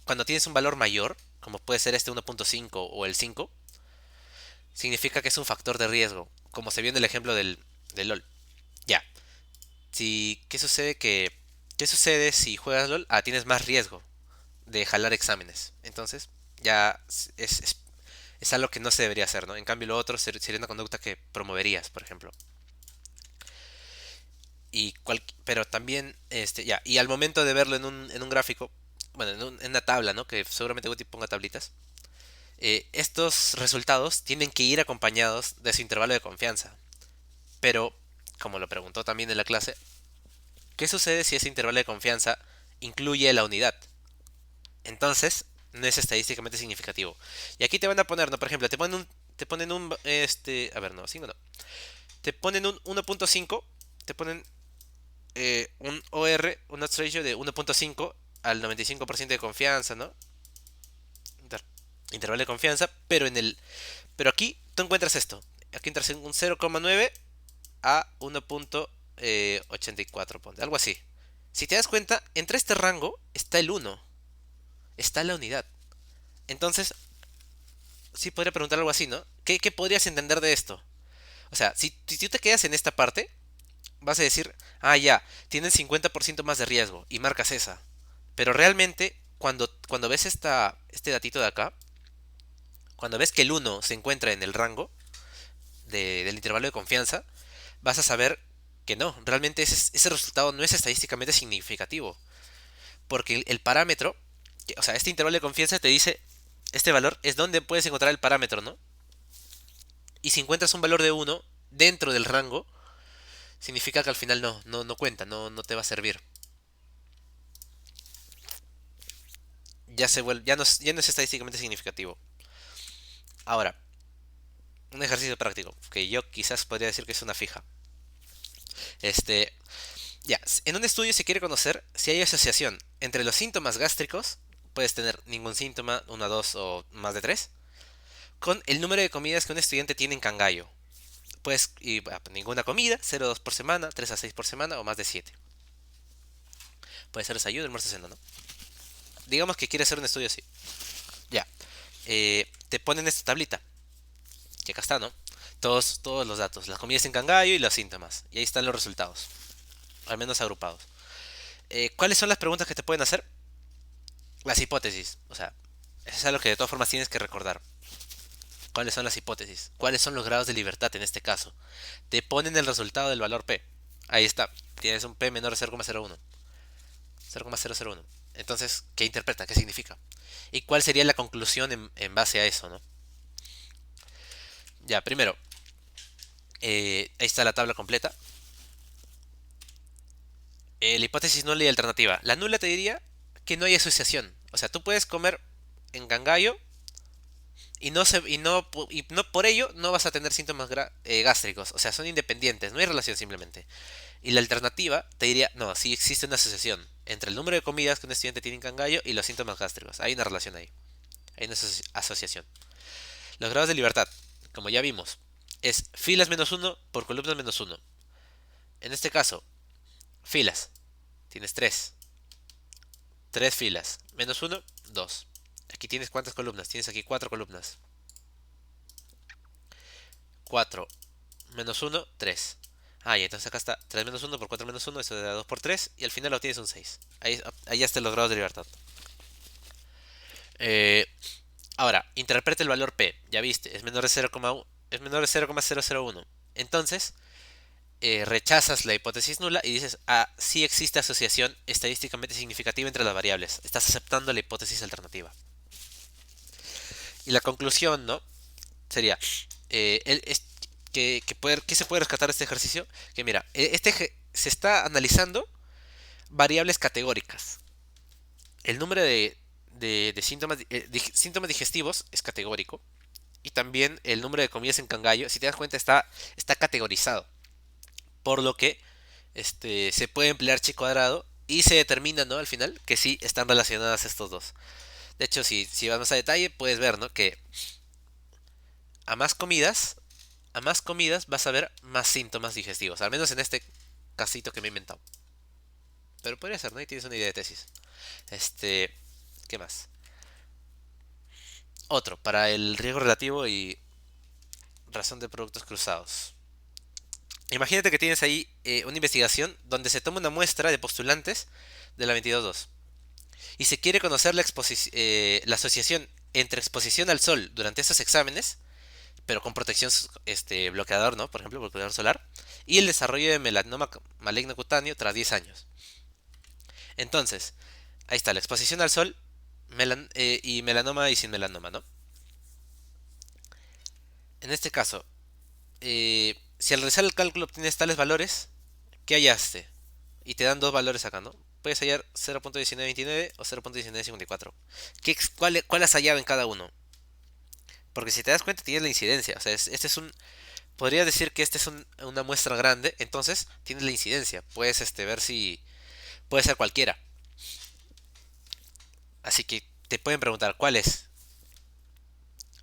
cuando tienes un valor mayor, como puede ser este 1.5 o el 5, significa que es un factor de riesgo, como se vio en el ejemplo del LOL. Ya. ¿Qué sucede si juegas LOL? Ah, tienes más riesgo de jalar exámenes. Entonces, ya es algo que no se debería hacer, ¿no? En cambio, lo otro sería una conducta que promoverías, por ejemplo. Pero también, ya, y al momento de verlo en un gráfico, bueno, en una tabla, ¿no? Que seguramente Guti ponga tablitas. Estos resultados tienen que ir acompañados de su intervalo de confianza. Pero, como lo preguntó también en la clase, ¿qué sucede si ese intervalo de confianza incluye la unidad? Entonces, no es estadísticamente significativo. Y aquí te van a poner, ¿no? Por ejemplo, a ver, no, 5 no. Te ponen un 1.5, te ponen un OR, un odds ratio de 1.5 al 95% de confianza, ¿no? Intervalo de confianza, pero aquí tú encuentras esto. Aquí entras en un 0,9 a 1.84, ponte, algo así. Si te das cuenta, entre este rango está el 1, está la unidad. Entonces, sí podría preguntar algo así, ¿no? ¿Qué podrías entender de esto? O sea, si tú te quedas en esta parte, vas a decir, ah, ya, tienen 50% más de riesgo y marcas esa. Pero realmente, cuando ves este datito de acá, cuando ves que el 1 se encuentra en el rango del intervalo de confianza, vas a saber que no, realmente ese resultado no es estadísticamente significativo. Porque el parámetro, o sea, este intervalo de confianza te dice, este valor es donde puedes encontrar el parámetro, ¿no? Y si encuentras un valor de 1 dentro del rango, significa que al final no cuenta, no te va a servir. Ya no es estadísticamente significativo. Ahora, un ejercicio práctico, que yo quizás podría decir que es una fija. Este, ya, en un estudio se quiere conocer si hay asociación entre los síntomas gástricos, puedes tener ningún síntoma, 1, 2 o más de 3, con el número de comidas que un estudiante tiene en Cangallo. Pues ninguna comida, 0 a 2 por semana, 3 a 6 por semana o más de 7. Puede ser desayuno, almuerzo, cena, ¿no? Digamos que quiere hacer un estudio así. Ya. Te ponen esta tablita. Que acá está, ¿no? Todos los datos. Las comidas en Cangallo y los síntomas. Y ahí están los resultados. Al menos agrupados. ¿Cuáles son las preguntas que te pueden hacer? Las hipótesis. O sea, eso es algo que de todas formas tienes que recordar. ¿Cuáles son las hipótesis? ¿Cuáles son los grados de libertad en este caso? Te ponen el resultado del valor P. Ahí está. Tienes un P menor a 0,01. 0,001. Entonces, ¿qué interpreta? ¿Qué significa? ¿Y cuál sería la conclusión en base a eso, no? Ya, primero, ahí está la tabla completa. La hipótesis nula y alternativa. La nula te diría que no hay asociación. O sea, tú puedes comer en Cangallo y no por ello no vas a tener síntomas gástricos. O sea, son independientes, no hay relación simplemente. Y la alternativa te diría, no, sí existe una asociación entre el número de comidas que un estudiante tiene en Cangallo y los síntomas gástricos. Hay una relación ahí. Hay una asociación. Los grados de libertad, como ya vimos, es filas menos uno por columnas menos uno. En este caso, filas. Tienes 3. 3 filas. Menos uno, 2. Aquí tienes cuántas columnas. Tienes aquí 4 columnas. 4 menos uno, 3. Ah, y entonces acá está 3 menos uno por 4 menos uno. Eso da 2 por 3. Y al final lo tienes un 6. Ahí ya están los grados de libertad. Eh, Ahora, interpreta el valor P. Ya viste, es menor de 0,1. Es menor de 0,001. Entonces, rechazas la hipótesis nula y dices, ah, sí existe asociación estadísticamente significativa entre las variables. Estás aceptando la hipótesis alternativa. Y la conclusión, ¿no? Sería, ¿qué se puede rescatar de este ejercicio? Que mira, se está analizando variables categóricas. El número de síntomas digestivos es categórico. Y también el número de comidas en Cangallo, si te das cuenta, está categorizado. Por lo que se puede emplear chi cuadrado y se determina, ¿no? Al final que sí están relacionadas estos dos. De hecho, si vamos a detalle, puedes ver, ¿no? Que a más comidas, vas a ver más síntomas digestivos. Al menos en este casito que me he inventado. Pero podría ser, ¿no? Y tienes una idea de tesis. ¿Qué más? Otro, para el riesgo relativo y razón de productos cruzados. Imagínate que tienes ahí una investigación donde se toma una muestra de postulantes de la 22.2 y se quiere conocer la asociación entre exposición al sol durante estos exámenes, pero con protección bloqueador, ¿no? Por ejemplo, bloqueador solar, y el desarrollo de melanoma maligno cutáneo tras 10 años. Entonces, ahí está la exposición al sol y melanoma y sin melanoma, ¿no? En este caso, si al realizar el cálculo obtienes tales valores, ¿qué hallaste? Y te dan dos valores acá, ¿no? Puedes hallar 0.1929 o 0.1954. ¿Cuál has hallado en cada uno? Porque si te das cuenta tienes la incidencia. O sea, este es un... Podría decir que este es una muestra grande, entonces tienes la incidencia. Puedes ver si... Puede ser cualquiera. Así que te pueden preguntar cuál es.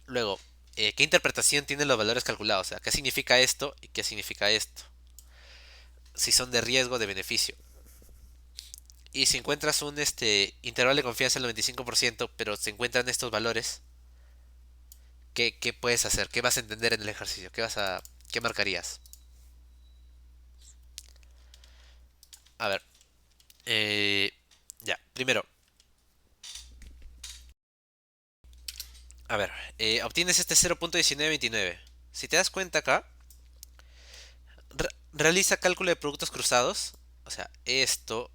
Luego, ¿qué interpretación tienen los valores calculados? O sea, ¿qué significa esto y qué significa esto? Si son de riesgo o de beneficio. Y si encuentras un intervalo de confianza del 95%, pero se encuentran estos valores, ¿qué puedes hacer? ¿Qué vas a entender en el ejercicio? ¿Qué marcarías? A ver, eh, ya, primero, a ver, obtienes este 0.1929. Si te das cuenta acá, realiza cálculo de productos cruzados, o sea, esto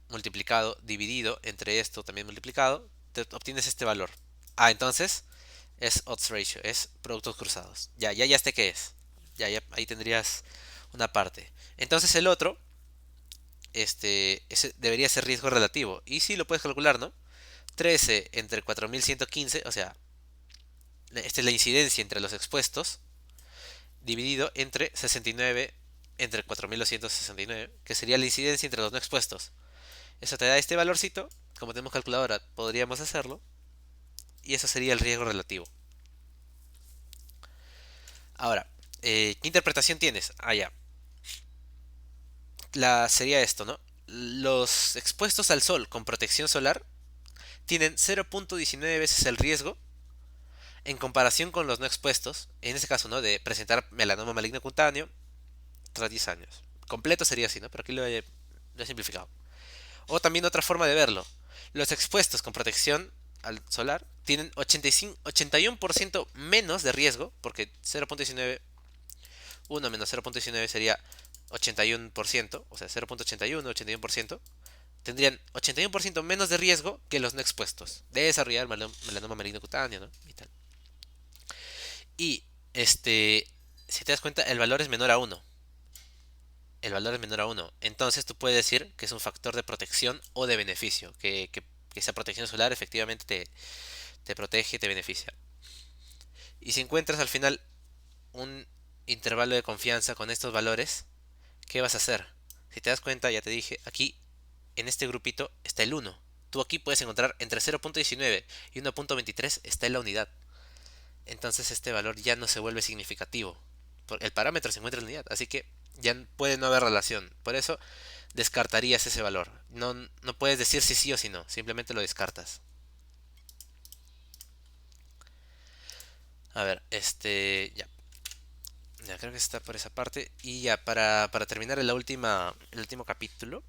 multiplicado, dividido entre esto también multiplicado, te obtienes este valor. Ah, entonces es odds ratio, es productos cruzados. Ya sé qué es. Ya, ahí tendrías una parte. Entonces el otro, ese debería ser riesgo relativo. Y sí lo puedes calcular, ¿no? 13 entre 4115, o sea, esta es la incidencia entre los expuestos, dividido entre 69 entre 4269, que sería la incidencia entre los no expuestos. Eso te da este valorcito, como tenemos calculadora, podríamos hacerlo, y eso sería el riesgo relativo. Ahora, ¿qué interpretación tienes? Ah, ya. Sería esto, ¿no? Los expuestos al sol con protección solar tienen 0.19 veces el riesgo en comparación con los no expuestos, en este caso, ¿no? De presentar melanoma maligno cutáneo tras 10 años. Completo sería así, ¿no? Pero aquí lo he simplificado. O también otra forma de verlo. Los expuestos con protección al solar tienen 81% menos de riesgo, porque 0.19, 1 menos 0.19 sería 81%, o sea, 0.81, 81%, tendrían 81% menos de riesgo que los no expuestos de desarrollar melanoma maligno cutáneo, ¿no? Y tal. Y, si te das cuenta, el valor es menor a 1. El valor es menor a 1. Entonces tú puedes decir que es un factor de protección o de beneficio, que esa protección solar efectivamente te protege y te beneficia. Y si encuentras al final un intervalo de confianza con estos valores, ¿qué vas a hacer? Si te das cuenta, ya te dije, aquí en este grupito está el 1. Tú aquí puedes encontrar entre 0.19 y 1.23 está en la unidad. Entonces este valor ya no se vuelve significativo. El parámetro se encuentra en la unidad, así que ya puede no haber relación. Por eso descartarías ese valor. No puedes decir si sí o si no, simplemente lo descartas. A ver, ya. Ya creo que está por esa parte. Y ya, para terminar el último capítulo,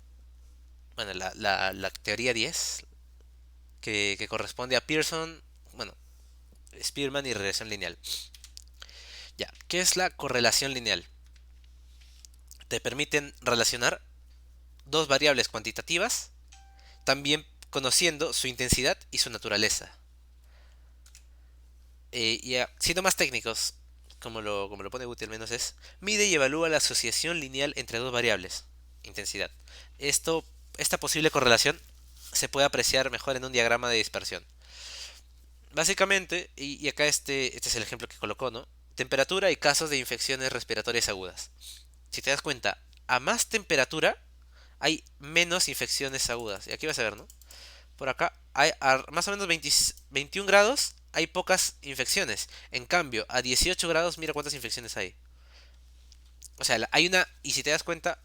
bueno, la teoría 10 que corresponde a Pearson, bueno, Spearman y regresión lineal. Ya, ¿qué es la correlación lineal? Te permiten relacionar dos variables cuantitativas, también conociendo su intensidad y su naturaleza. Siendo más técnicos, como lo pone Guti al menos es, mide y evalúa la asociación lineal entre dos variables, intensidad. Esta posible correlación se puede apreciar mejor en un diagrama de dispersión. Básicamente, y acá este es el ejemplo que colocó, ¿no? Temperatura y casos de infecciones respiratorias agudas. Si te das cuenta, a más temperatura hay menos infecciones agudas. Y aquí vas a ver, ¿no? Por acá, a más o menos 21 grados hay pocas infecciones. En cambio, a 18 grados, mira cuántas infecciones hay. O sea, hay una, y si te das cuenta,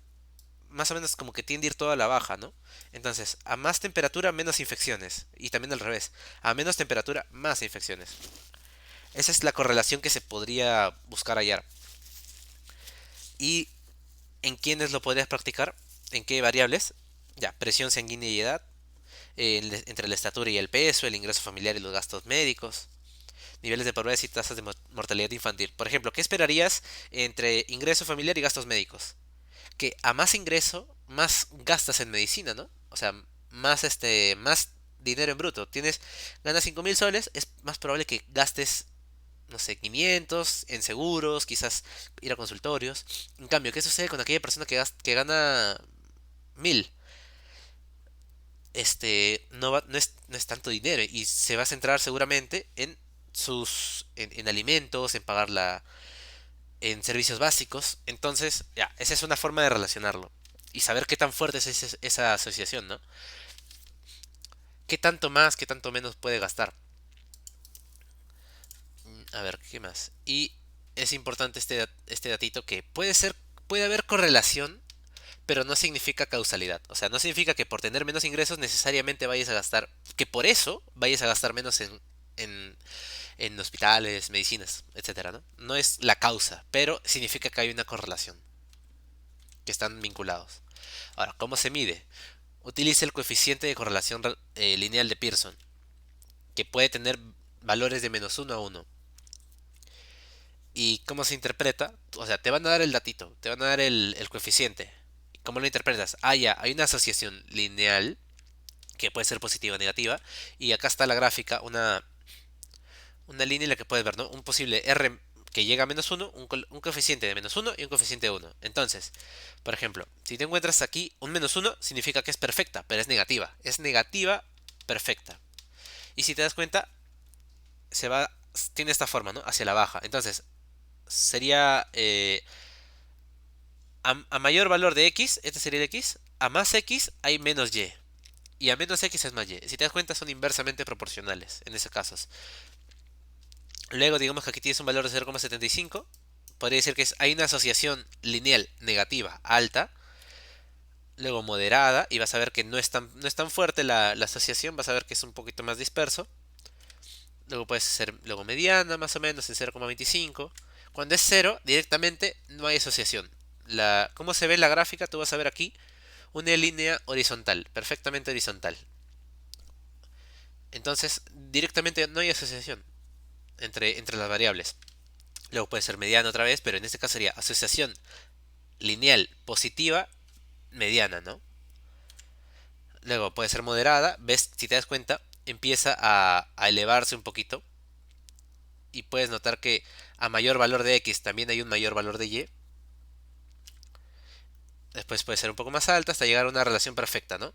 más o menos como que tiende a ir toda a la baja, ¿no? Entonces, a más temperatura, menos infecciones. Y también al revés. A menos temperatura, más infecciones. Esa es la correlación que se podría buscar hallar. ¿Y en quiénes lo podrías practicar? ¿En qué variables? Ya, presión sanguínea y edad, entre la estatura y el peso, el ingreso familiar y los gastos médicos, niveles de pobreza y tasas de mortalidad infantil. Por ejemplo, ¿qué esperarías entre ingreso familiar y gastos médicos? Que a más ingreso, más gastas en medicina, ¿no? O sea, más dinero en bruto. Ganas 5.000 soles, es más probable que gastes no sé, 500 en seguros, quizás ir a consultorios. En cambio, ¿qué sucede con aquella persona que gana 1000? No es tanto dinero y se va a centrar seguramente en en alimentos, en en servicios básicos. Entonces, ya, esa es una forma de relacionarlo y saber qué tan fuerte es esa asociación, ¿no? ¿Qué tanto más, qué tanto menos puede gastar? A ver, ¿qué más? Y es importante este datito que puede haber correlación, pero no significa causalidad. O sea, no significa que por tener menos ingresos necesariamente vayas a gastar, que por eso vayas a gastar menos en, en hospitales, medicinas, etcétera, ¿no? No es la causa, pero significa que hay una correlación, que están vinculados. Ahora, ¿cómo se mide? Utiliza el coeficiente de correlación lineal de Pearson, que puede tener valores de -1 a 1. ¿Y cómo se interpreta? O sea, te van a dar el datito, te van a dar el coeficiente. ¿Cómo lo interpretas? Ah, ya, hay una asociación lineal que puede ser positiva o negativa. Y acá está la gráfica, una línea en la que puedes ver, ¿no? Un posible R que llega a -1, un coeficiente de -1 y un coeficiente de 1. Entonces, por ejemplo, si te encuentras aquí un -1, significa que es perfecta, pero es negativa. Es negativa perfecta. Y si te das cuenta, tiene esta forma, ¿no? Hacia la baja. Entonces, sería a mayor valor de x, este sería el x, a más x hay menos y. Y a menos x es más y. Si te das cuenta, son inversamente proporcionales en ese caso. Luego, digamos que aquí tienes un valor de 0,75. Podría decir que hay una asociación lineal negativa alta. Luego moderada. Y vas a ver que no es tan fuerte la asociación. Vas a ver que es un poquito más disperso. Luego puede ser luego mediana, más o menos, en 0,25. Cuando es cero, directamente no hay asociación. ¿Cómo se ve en la gráfica? Tú vas a ver aquí una línea horizontal, perfectamente horizontal. Entonces, directamente no hay asociación entre las variables. Luego puede ser mediana otra vez, pero en este caso sería asociación lineal positiva mediana, ¿no? Luego puede ser moderada, ves, si te das cuenta, empieza a elevarse un poquito y puedes notar que a mayor valor de x también hay un mayor valor de y. Después puede ser un poco más alta hasta llegar a una relación perfecta, ¿no?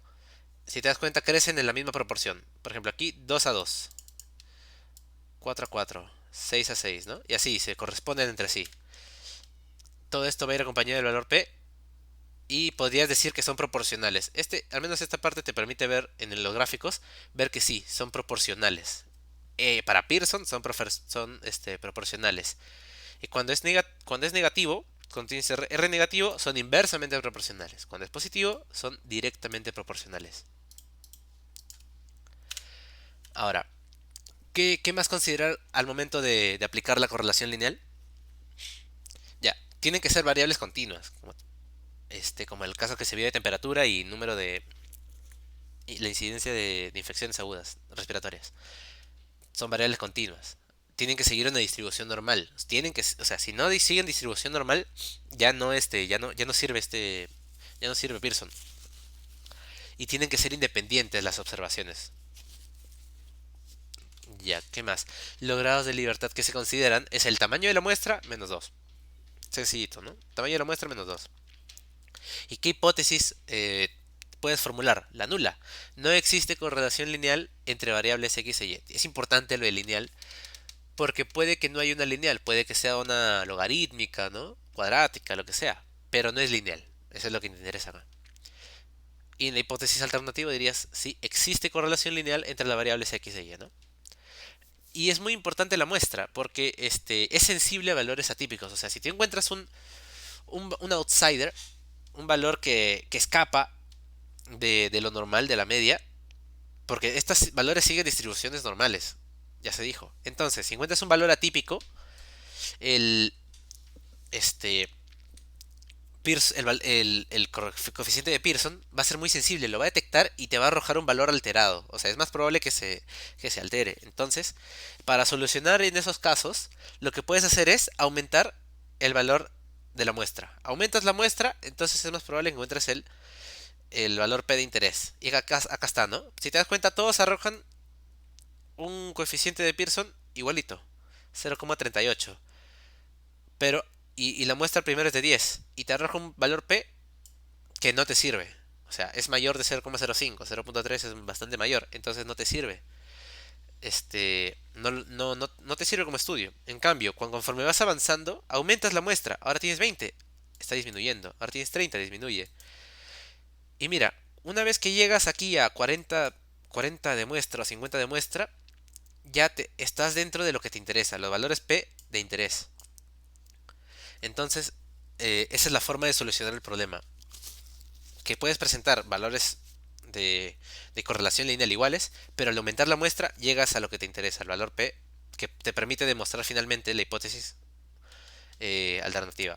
Si te das cuenta, crecen en la misma proporción. Por ejemplo, aquí 2 a 2, 4 a 4, 6 a 6, ¿no? Y así se corresponden entre sí. Todo esto va a ir acompañado del valor P y podrías decir que son proporcionales. Al menos esta parte te permite ver en los gráficos, ver que sí, son proporcionales. Para Pearson son proporcionales. Y cuando es negativo, cuando tienes R negativo, son inversamente proporcionales. Cuando es positivo, son directamente proporcionales. Ahora, ¿qué más considerar al momento de aplicar la correlación lineal? Ya, tienen que ser variables continuas, como el caso que se vio de temperatura y número y la incidencia de infecciones agudas respiratorias. Son variables continuas. Tienen que seguir una distribución normal. O sea, si no siguen distribución normal, ya no sirve ya no sirve Pearson. Y tienen que ser independientes las observaciones. Ya, ¿qué más? Los grados de libertad que se consideran es el tamaño de la muestra menos 2. Sencillito, ¿no? Tamaño de la muestra menos 2. ¿Y qué hipótesis puedes formular? La nula. No existe correlación lineal entre variables x e y. Es importante lo de lineal porque puede que no haya una lineal, puede que sea una logarítmica, ¿no? Cuadrática, lo que sea, pero no es lineal. Eso es lo que te interesa acá. Y en la hipótesis alternativa dirías, sí, existe correlación lineal entre las variables x e y, ¿no? Y es muy importante la muestra, porque es sensible a valores atípicos. O sea, si tú encuentras un outsider, un valor que escapa de lo normal, de la media, porque estos valores siguen distribuciones normales, ya se dijo. Entonces, si encuentras un valor atípico, el, este, el coeficiente de Pearson va a ser muy sensible, lo va a detectar y te va a arrojar un valor alterado. O sea, es más probable que se altere. Entonces, para solucionar en esos casos, lo que puedes hacer es aumentar el valor de la muestra. Aumentas la muestra, entonces es más probable que encuentres el valor P de interés. Y acá está, ¿no? Si te das cuenta, todos arrojan un coeficiente de Pearson igualito. 0,38. Pero, y la muestra primero es de 10. Y te arroja un valor P que no te sirve. O sea, es mayor de 0,05. 0,3 es bastante mayor. Entonces no te sirve. No te sirve como estudio. En cambio, conforme vas avanzando, aumentas la muestra. Ahora tienes 20, está disminuyendo. Ahora tienes 30, disminuye. Y mira, una vez que llegas aquí a 40 de muestra o 50 de muestra, ya estás dentro de lo que te interesa, los valores P de interés. Entonces, esa es la forma de solucionar el problema. Que puedes presentar valores de correlación lineal iguales, pero al aumentar la muestra llegas a lo que te interesa, el valor P, que te permite demostrar finalmente la hipótesis alternativa.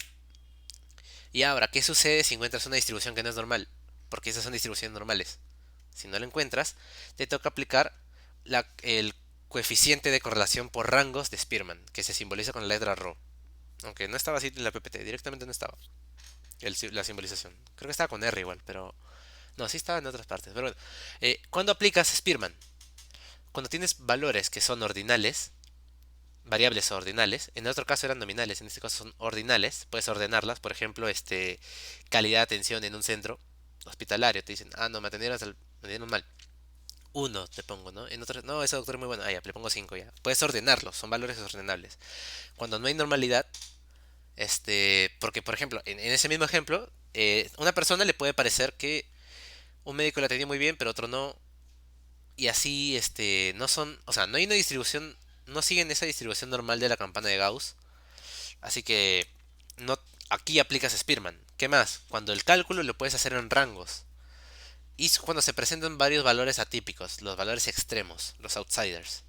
Y ahora, ¿qué sucede si encuentras una distribución que no es normal? Porque esas son distribuciones normales. Si no lo encuentras, te toca aplicar el coeficiente de correlación por rangos de Spearman, que se simboliza con la letra ρ. Aunque no estaba así en la PPT, directamente no estaba la simbolización. Creo que estaba con R igual, pero... No, sí estaba en otras partes. Pero bueno, ¿cuándo aplicas Spearman? Cuando tienes valores que son ordinales, variables ordinales, en otro caso eran nominales, en este caso son ordinales, puedes ordenarlas, por ejemplo, calidad de atención en un centro hospitalario, te dicen, no, me atendieron mal. Uno te pongo, ¿no? En otro, no, ese doctor es muy bueno, ya, le pongo 5 ya. Puedes ordenarlos, son valores ordenables. Cuando no hay normalidad, porque por ejemplo, en ese mismo ejemplo, una persona le puede parecer que un médico la atendió muy bien, pero otro no, y así, no son, o sea, no hay una distribución, no siguen esa distribución normal de la campana de Gauss, así que no, aquí aplicas Spearman. ¿Qué más? Cuando el cálculo lo puedes hacer en rangos. Y cuando se presentan varios valores atípicos, los valores extremos, los outsiders.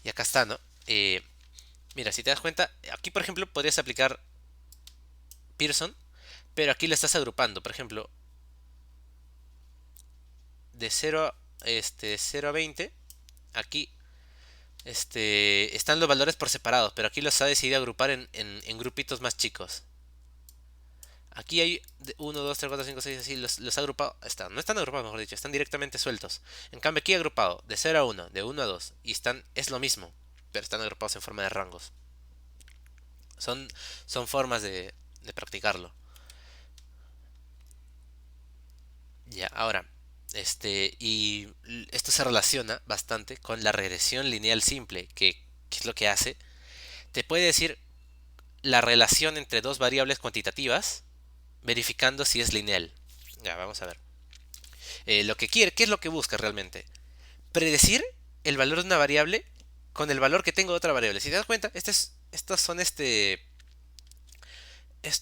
Y acá está, ¿no? Mira, si te das cuenta, aquí por ejemplo podrías aplicar Pearson, pero aquí lo estás agrupando. Por ejemplo, de 0 a 20, aquí están los valores por separados, pero aquí los ha decidido agrupar en grupitos más chicos. Aquí hay 1, 2, 3, 4, 5, 6, así los ha agrupado. No están agrupados, mejor dicho, están directamente sueltos. En cambio, aquí agrupado de 0 a 1, de 1 a 2, y es lo mismo, pero están agrupados en forma de rangos. Son, son formas de practicarlo. Ya, ahora, y esto se relaciona bastante con la regresión lineal simple, que es lo que hace. Te puede decir la relación entre dos variables cuantitativas, verificando si es lineal. Ya, vamos a ver. Lo que quiere, ¿qué es lo que busca realmente? Predecir el valor de una variable con el valor que tengo de otra variable. Si te das cuenta, estos son esto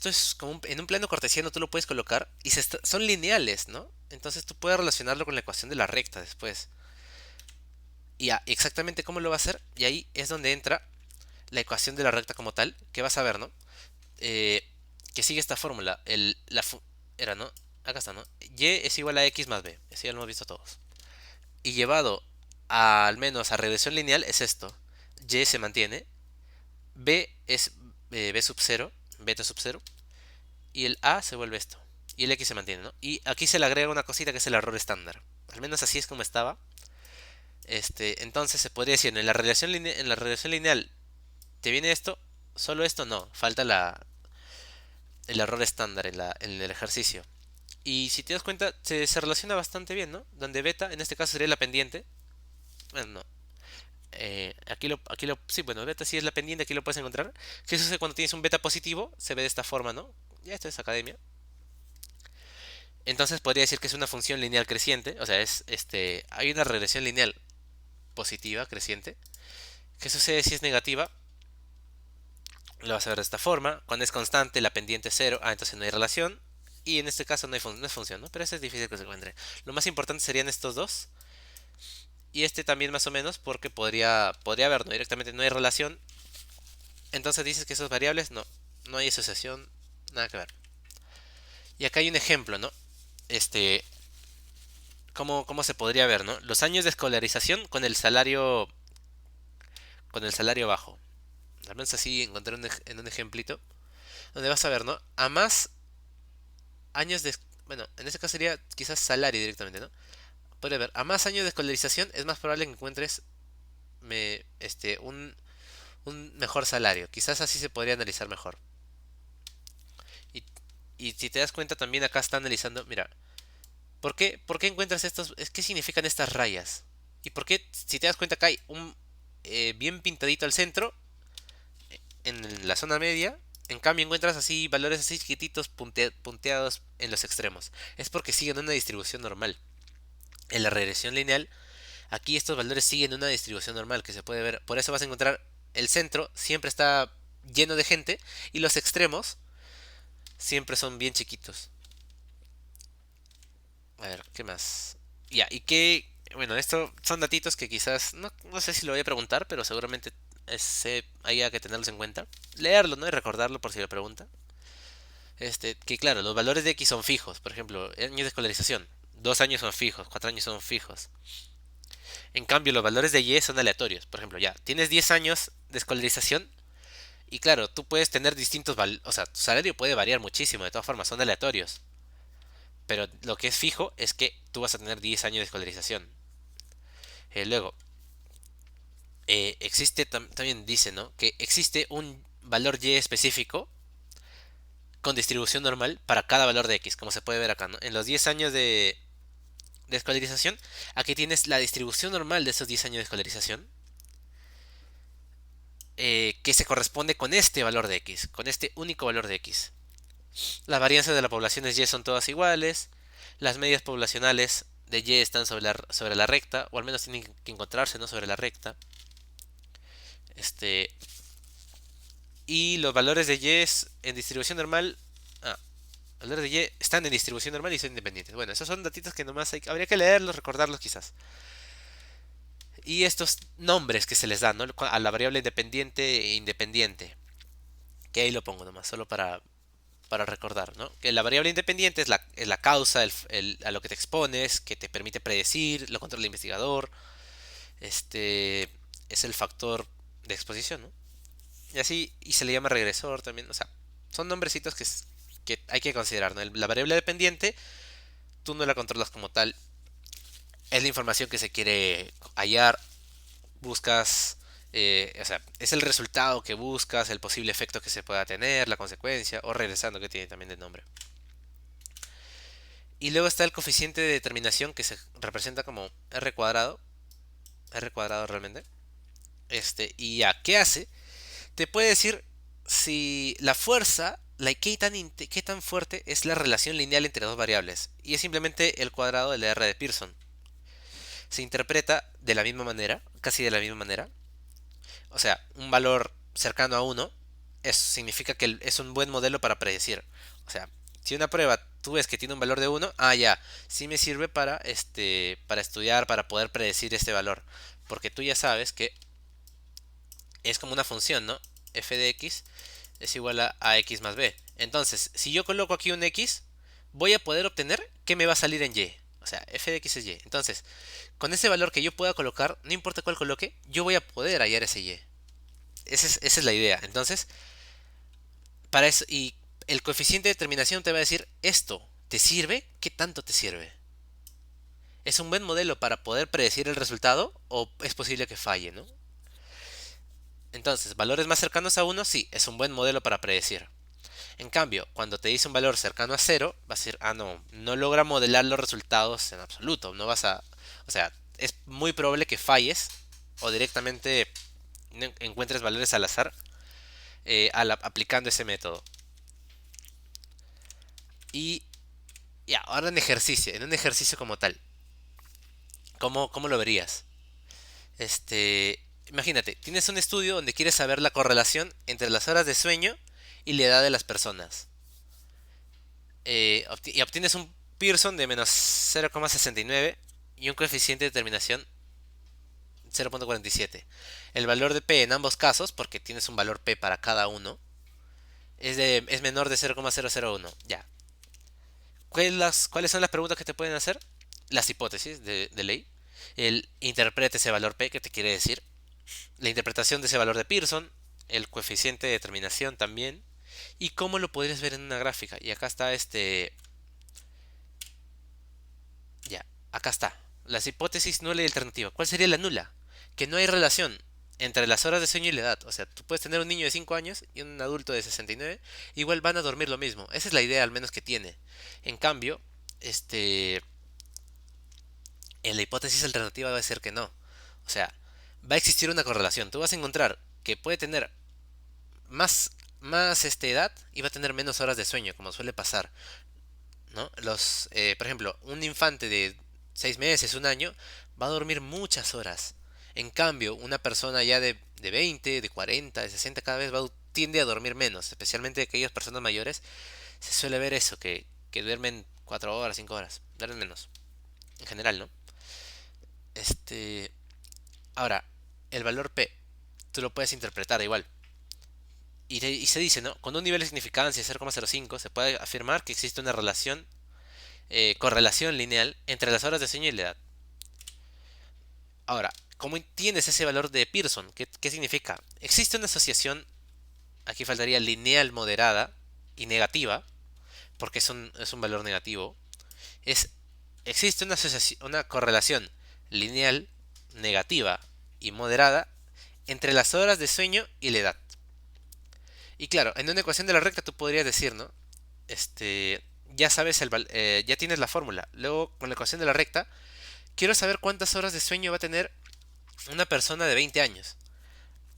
es como en un plano cartesiano tú lo puedes colocar y son lineales, ¿no? Entonces tú puedes relacionarlo con la ecuación de la recta después. Y exactamente cómo lo va a hacer, y ahí es donde entra la ecuación de la recta como tal, que vas a ver, ¿no? Eh, que sigue esta fórmula. Era, ¿no? Acá está, ¿no? Y es igual a x más b. Eso ya lo hemos visto todos. Y llevado al menos a regresión lineal es esto. Y se mantiene. B es b sub 0, beta sub 0. Y el a se vuelve esto. Y el x se mantiene, ¿no? Y aquí se le agrega una cosita que es el error estándar. Al menos así es como estaba. Entonces se podría decir, en la regresión lineal te viene esto, solo esto no, falta el error estándar en el ejercicio. Y si te das cuenta, se relaciona bastante bien, ¿no? Donde beta, en este caso sería la pendiente. Bueno, no. Sí, bueno, beta sí es la pendiente, aquí lo puedes encontrar. ¿Qué sucede cuando tienes un beta positivo? Se ve de esta forma, ¿no? Ya esto es academia. Entonces podría decir que es una función lineal creciente. O sea, hay una regresión lineal positiva, creciente. ¿Qué sucede si es negativa? Lo vas a ver de esta forma. Cuando es constante, la pendiente es cero. Entonces no hay relación. Y en este caso no es función, ¿no? Pero eso es difícil que se encuentre. Lo más importante serían estos dos. Y también más o menos porque podría haber, ¿no? Directamente no hay relación. Entonces dices que esos variables, no hay asociación, nada que ver. Y acá hay un ejemplo, ¿no? Este, cómo se podría ver, ¿no? Los años de escolarización con el salario bajo. Al menos así encontré en un ejemplito. Donde vas a ver, ¿no? A más años de... Bueno, en este caso sería quizás salario directamente, ¿no? Podría ver, a más años de escolarización es más probable que encuentres me, este, un, un mejor salario. Quizás así se podría analizar mejor. Y, y si te das cuenta también acá está analizando, mira, por qué encuentras estos, qué significan estas rayas? ¿Y por qué, si te das cuenta acá hay un bien pintadito al centro, en la zona media, en cambio encuentras así valores así chiquititos punteados en los extremos? Es porque siguen una distribución normal. En la regresión lineal, aquí estos valores siguen una distribución normal que se puede ver. Por eso vas a encontrar el centro siempre está lleno de gente y los extremos siempre son bien chiquitos. A ver, ¿qué más? Ya, y qué... Bueno, esto son datitos que quizás... No sé si lo voy a preguntar, pero seguramente haya que tenerlos en cuenta. Leerlo, ¿no? Y recordarlo por si lo pregunta. Que claro, los valores de X son fijos. Por ejemplo, años de escolarización. 2 años son fijos, 4 años son fijos. En cambio, los valores de Y son aleatorios. Por ejemplo, ya, tienes 10 años de escolarización. Y claro, tú puedes tener distintos valores. O sea, tu salario puede variar muchísimo. De todas formas, son aleatorios. Pero lo que es fijo es que tú vas a tener 10 años de escolarización. Luego, existe también dice, ¿no? Que existe un valor Y específico con distribución normal para cada valor de X, como se puede ver acá, ¿no? En los 10 años de escolarización, aquí tienes la distribución normal de esos 10 años de escolarización, que se corresponde con este valor de X, con este único valor de X. Las varianzas de las poblaciones Y son todas iguales, las medias poblacionales de Y están sobre la recta, o al menos tienen que encontrarse, ¿no? Sobre la recta. Este, y los valores de Y en distribución normal. Ah, los valores de Y están en distribución normal y son independientes. Bueno, esos son datitos que nomás habría que leerlos, recordarlos quizás. Y estos nombres que se les dan, ¿no? A la variable independiente e independiente. Que ahí lo pongo nomás, solo para recordar, ¿no? Que la variable independiente es la causa, a lo que te expones, que te permite predecir, lo controla el investigador. Este es el factor de exposición, ¿no? Y así, y se le llama regresor también. O sea, son nombrecitos que hay que considerar, ¿no? La variable dependiente, tú no la controlas como tal. Es la información que se quiere hallar. Buscas, o sea, es el resultado que buscas, el posible efecto que se pueda tener, la consecuencia, o regresando, que tiene también de nombre. Y luego está el coeficiente de determinación que se representa como R cuadrado realmente. Y ya, ¿qué hace? Te puede decir si la fuerza, qué tan fuerte es la relación lineal entre dos variables. Y es simplemente el cuadrado de la R de Pearson. Se interpreta de la misma manera, casi de la misma manera. O sea, un valor cercano a uno significa que es un buen modelo para predecir. O sea, si una prueba tú ves que tiene un valor de uno, ya, sí me sirve para estudiar, para poder predecir este valor. Porque tú ya sabes que es como una función, ¿no? F de x es igual a x más b. Entonces, si yo coloco aquí un x, voy a poder obtener que me va a salir en y. O sea, f de x es y. Entonces, con ese valor que yo pueda colocar, no importa cuál coloque, yo voy a poder hallar ese y. Esa es la idea. Entonces, para eso, y el coeficiente de determinación te va a decir, ¿esto te sirve? ¿Qué tanto te sirve? ¿Es un buen modelo para poder predecir el resultado o es posible que falle, ¿no? Entonces, valores más cercanos a uno, sí, es un buen modelo para predecir. En cambio, cuando te dice un valor cercano a cero, vas a decir, no logra modelar los resultados en absoluto. No vas a, o sea, es muy probable que falles o directamente encuentres valores al azar aplicando ese método. Y ya, ahora en un ejercicio como tal, ¿cómo lo verías? Imagínate, tienes un estudio donde quieres saber la correlación entre las horas de sueño y la edad de las personas. Y obtienes un Pearson de menos 0,69 y un coeficiente de determinación 0,47. El valor de P en ambos casos, porque tienes un valor P para cada uno, es menor de 0,001. Ya. ¿Cuáles son las preguntas que te pueden hacer? Las hipótesis de ley. El interprete ese valor P, que te quiere decir. La interpretación de ese valor de Pearson. El coeficiente de determinación también. Y cómo lo podrías ver en una gráfica. Y acá está Ya, acá está. Las hipótesis nula y alternativa. ¿Cuál sería la nula? Que no hay relación entre las horas de sueño y la edad. O sea, tú puedes tener un niño de 5 años y un adulto de 69, igual van a dormir lo mismo. Esa es la idea al menos que tiene. En cambio, este, en la hipótesis alternativa va a ser que no. O sea, va a existir una correlación. Tú vas a encontrar que puede tener más edad y va a tener menos horas de sueño, como suele pasar, ¿no? Por ejemplo, un infante de 6 meses, un año, va a dormir muchas horas. En cambio, una persona ya de 20, de 40, de 60 cada vez tiende a dormir menos, especialmente aquellas personas mayores. Se suele ver eso, que duermen 4 horas, 5 horas, duermen menos, en general, ¿no? Este, Ahora, el valor P, tú lo puedes interpretar igual. Y se dice, ¿no? Con un nivel de significancia de 0,05 se puede afirmar que existe una correlación lineal entre las horas de sueño y la edad. Ahora, ¿cómo tienes ese valor de Pearson? ¿Qué significa? Existe una asociación, aquí faltaría lineal moderada y negativa, porque es un valor negativo. Es, existe una correlación lineal, negativa y moderada entre las horas de sueño y la edad. Y claro, en una ecuación de la recta tú podrías decir, ¿no? Ya sabes ya tienes la fórmula. Luego, con la ecuación de la recta, quiero saber cuántas horas de sueño va a tener una persona de 20 años.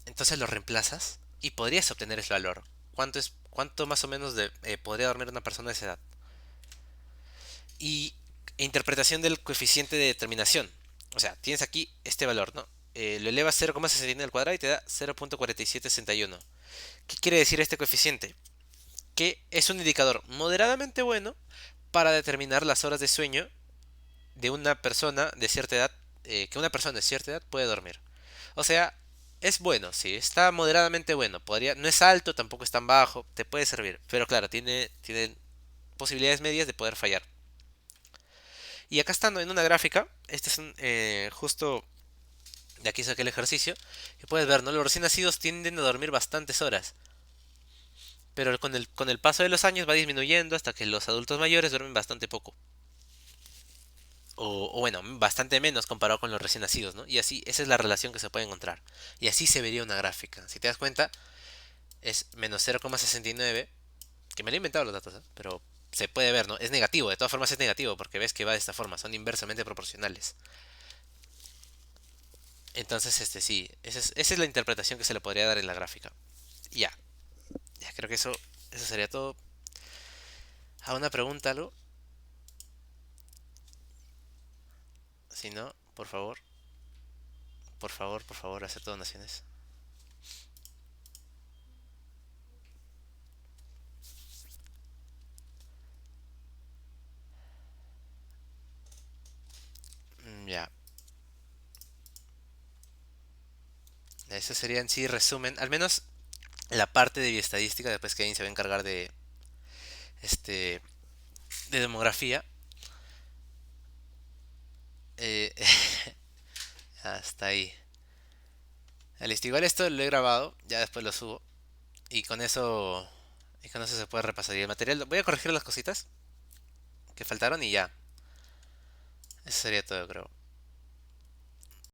Entonces lo reemplazas y podrías obtener ese valor. ¿Cuánto más o menos podría dormir una persona de esa edad? Y interpretación del coeficiente de determinación. O sea, tienes aquí este valor, ¿no? Lo elevas 0,69 al cuadrado y te da 0,4761. ¿Qué quiere decir este coeficiente? Que es un indicador moderadamente bueno para determinar las horas de sueño de una persona de cierta edad, que una persona de cierta edad puede dormir. O sea, es bueno, sí, está moderadamente bueno. No es alto, tampoco es tan bajo, te puede servir. Pero claro, tiene posibilidades medias de poder fallar. Y acá estando en una gráfica, este es justo de aquí saqué el ejercicio, y puedes ver, ¿no? Los recién nacidos tienden a dormir bastantes horas. Pero con el paso de los años va disminuyendo hasta que los adultos mayores duermen bastante poco. O bueno, bastante menos comparado con los recién nacidos, ¿no? Y así, esa es la relación que se puede encontrar. Y así se vería una gráfica. Si te das cuenta, es menos 0,69, que me lo he inventado los datos, ¿eh? Pero se puede ver, ¿no? Es negativo, de todas formas es negativo, porque ves que va de esta forma, son inversamente proporcionales. Entonces, sí, esa es la interpretación que se le podría dar en la gráfica. Y ya creo que eso sería todo. ¿A una pregunta, algo? Si no, por favor, hacer donaciones. Ya, eso sería en sí resumen, al menos la parte de bioestadística, después que alguien se va a encargar este, de demografía. Eh, Hasta ahí. Listo, igual esto lo he grabado, ya después lo subo. Y con eso se puede repasar. Y el material, voy a corregir las cositas que faltaron y ya. Eso sería todo, creo.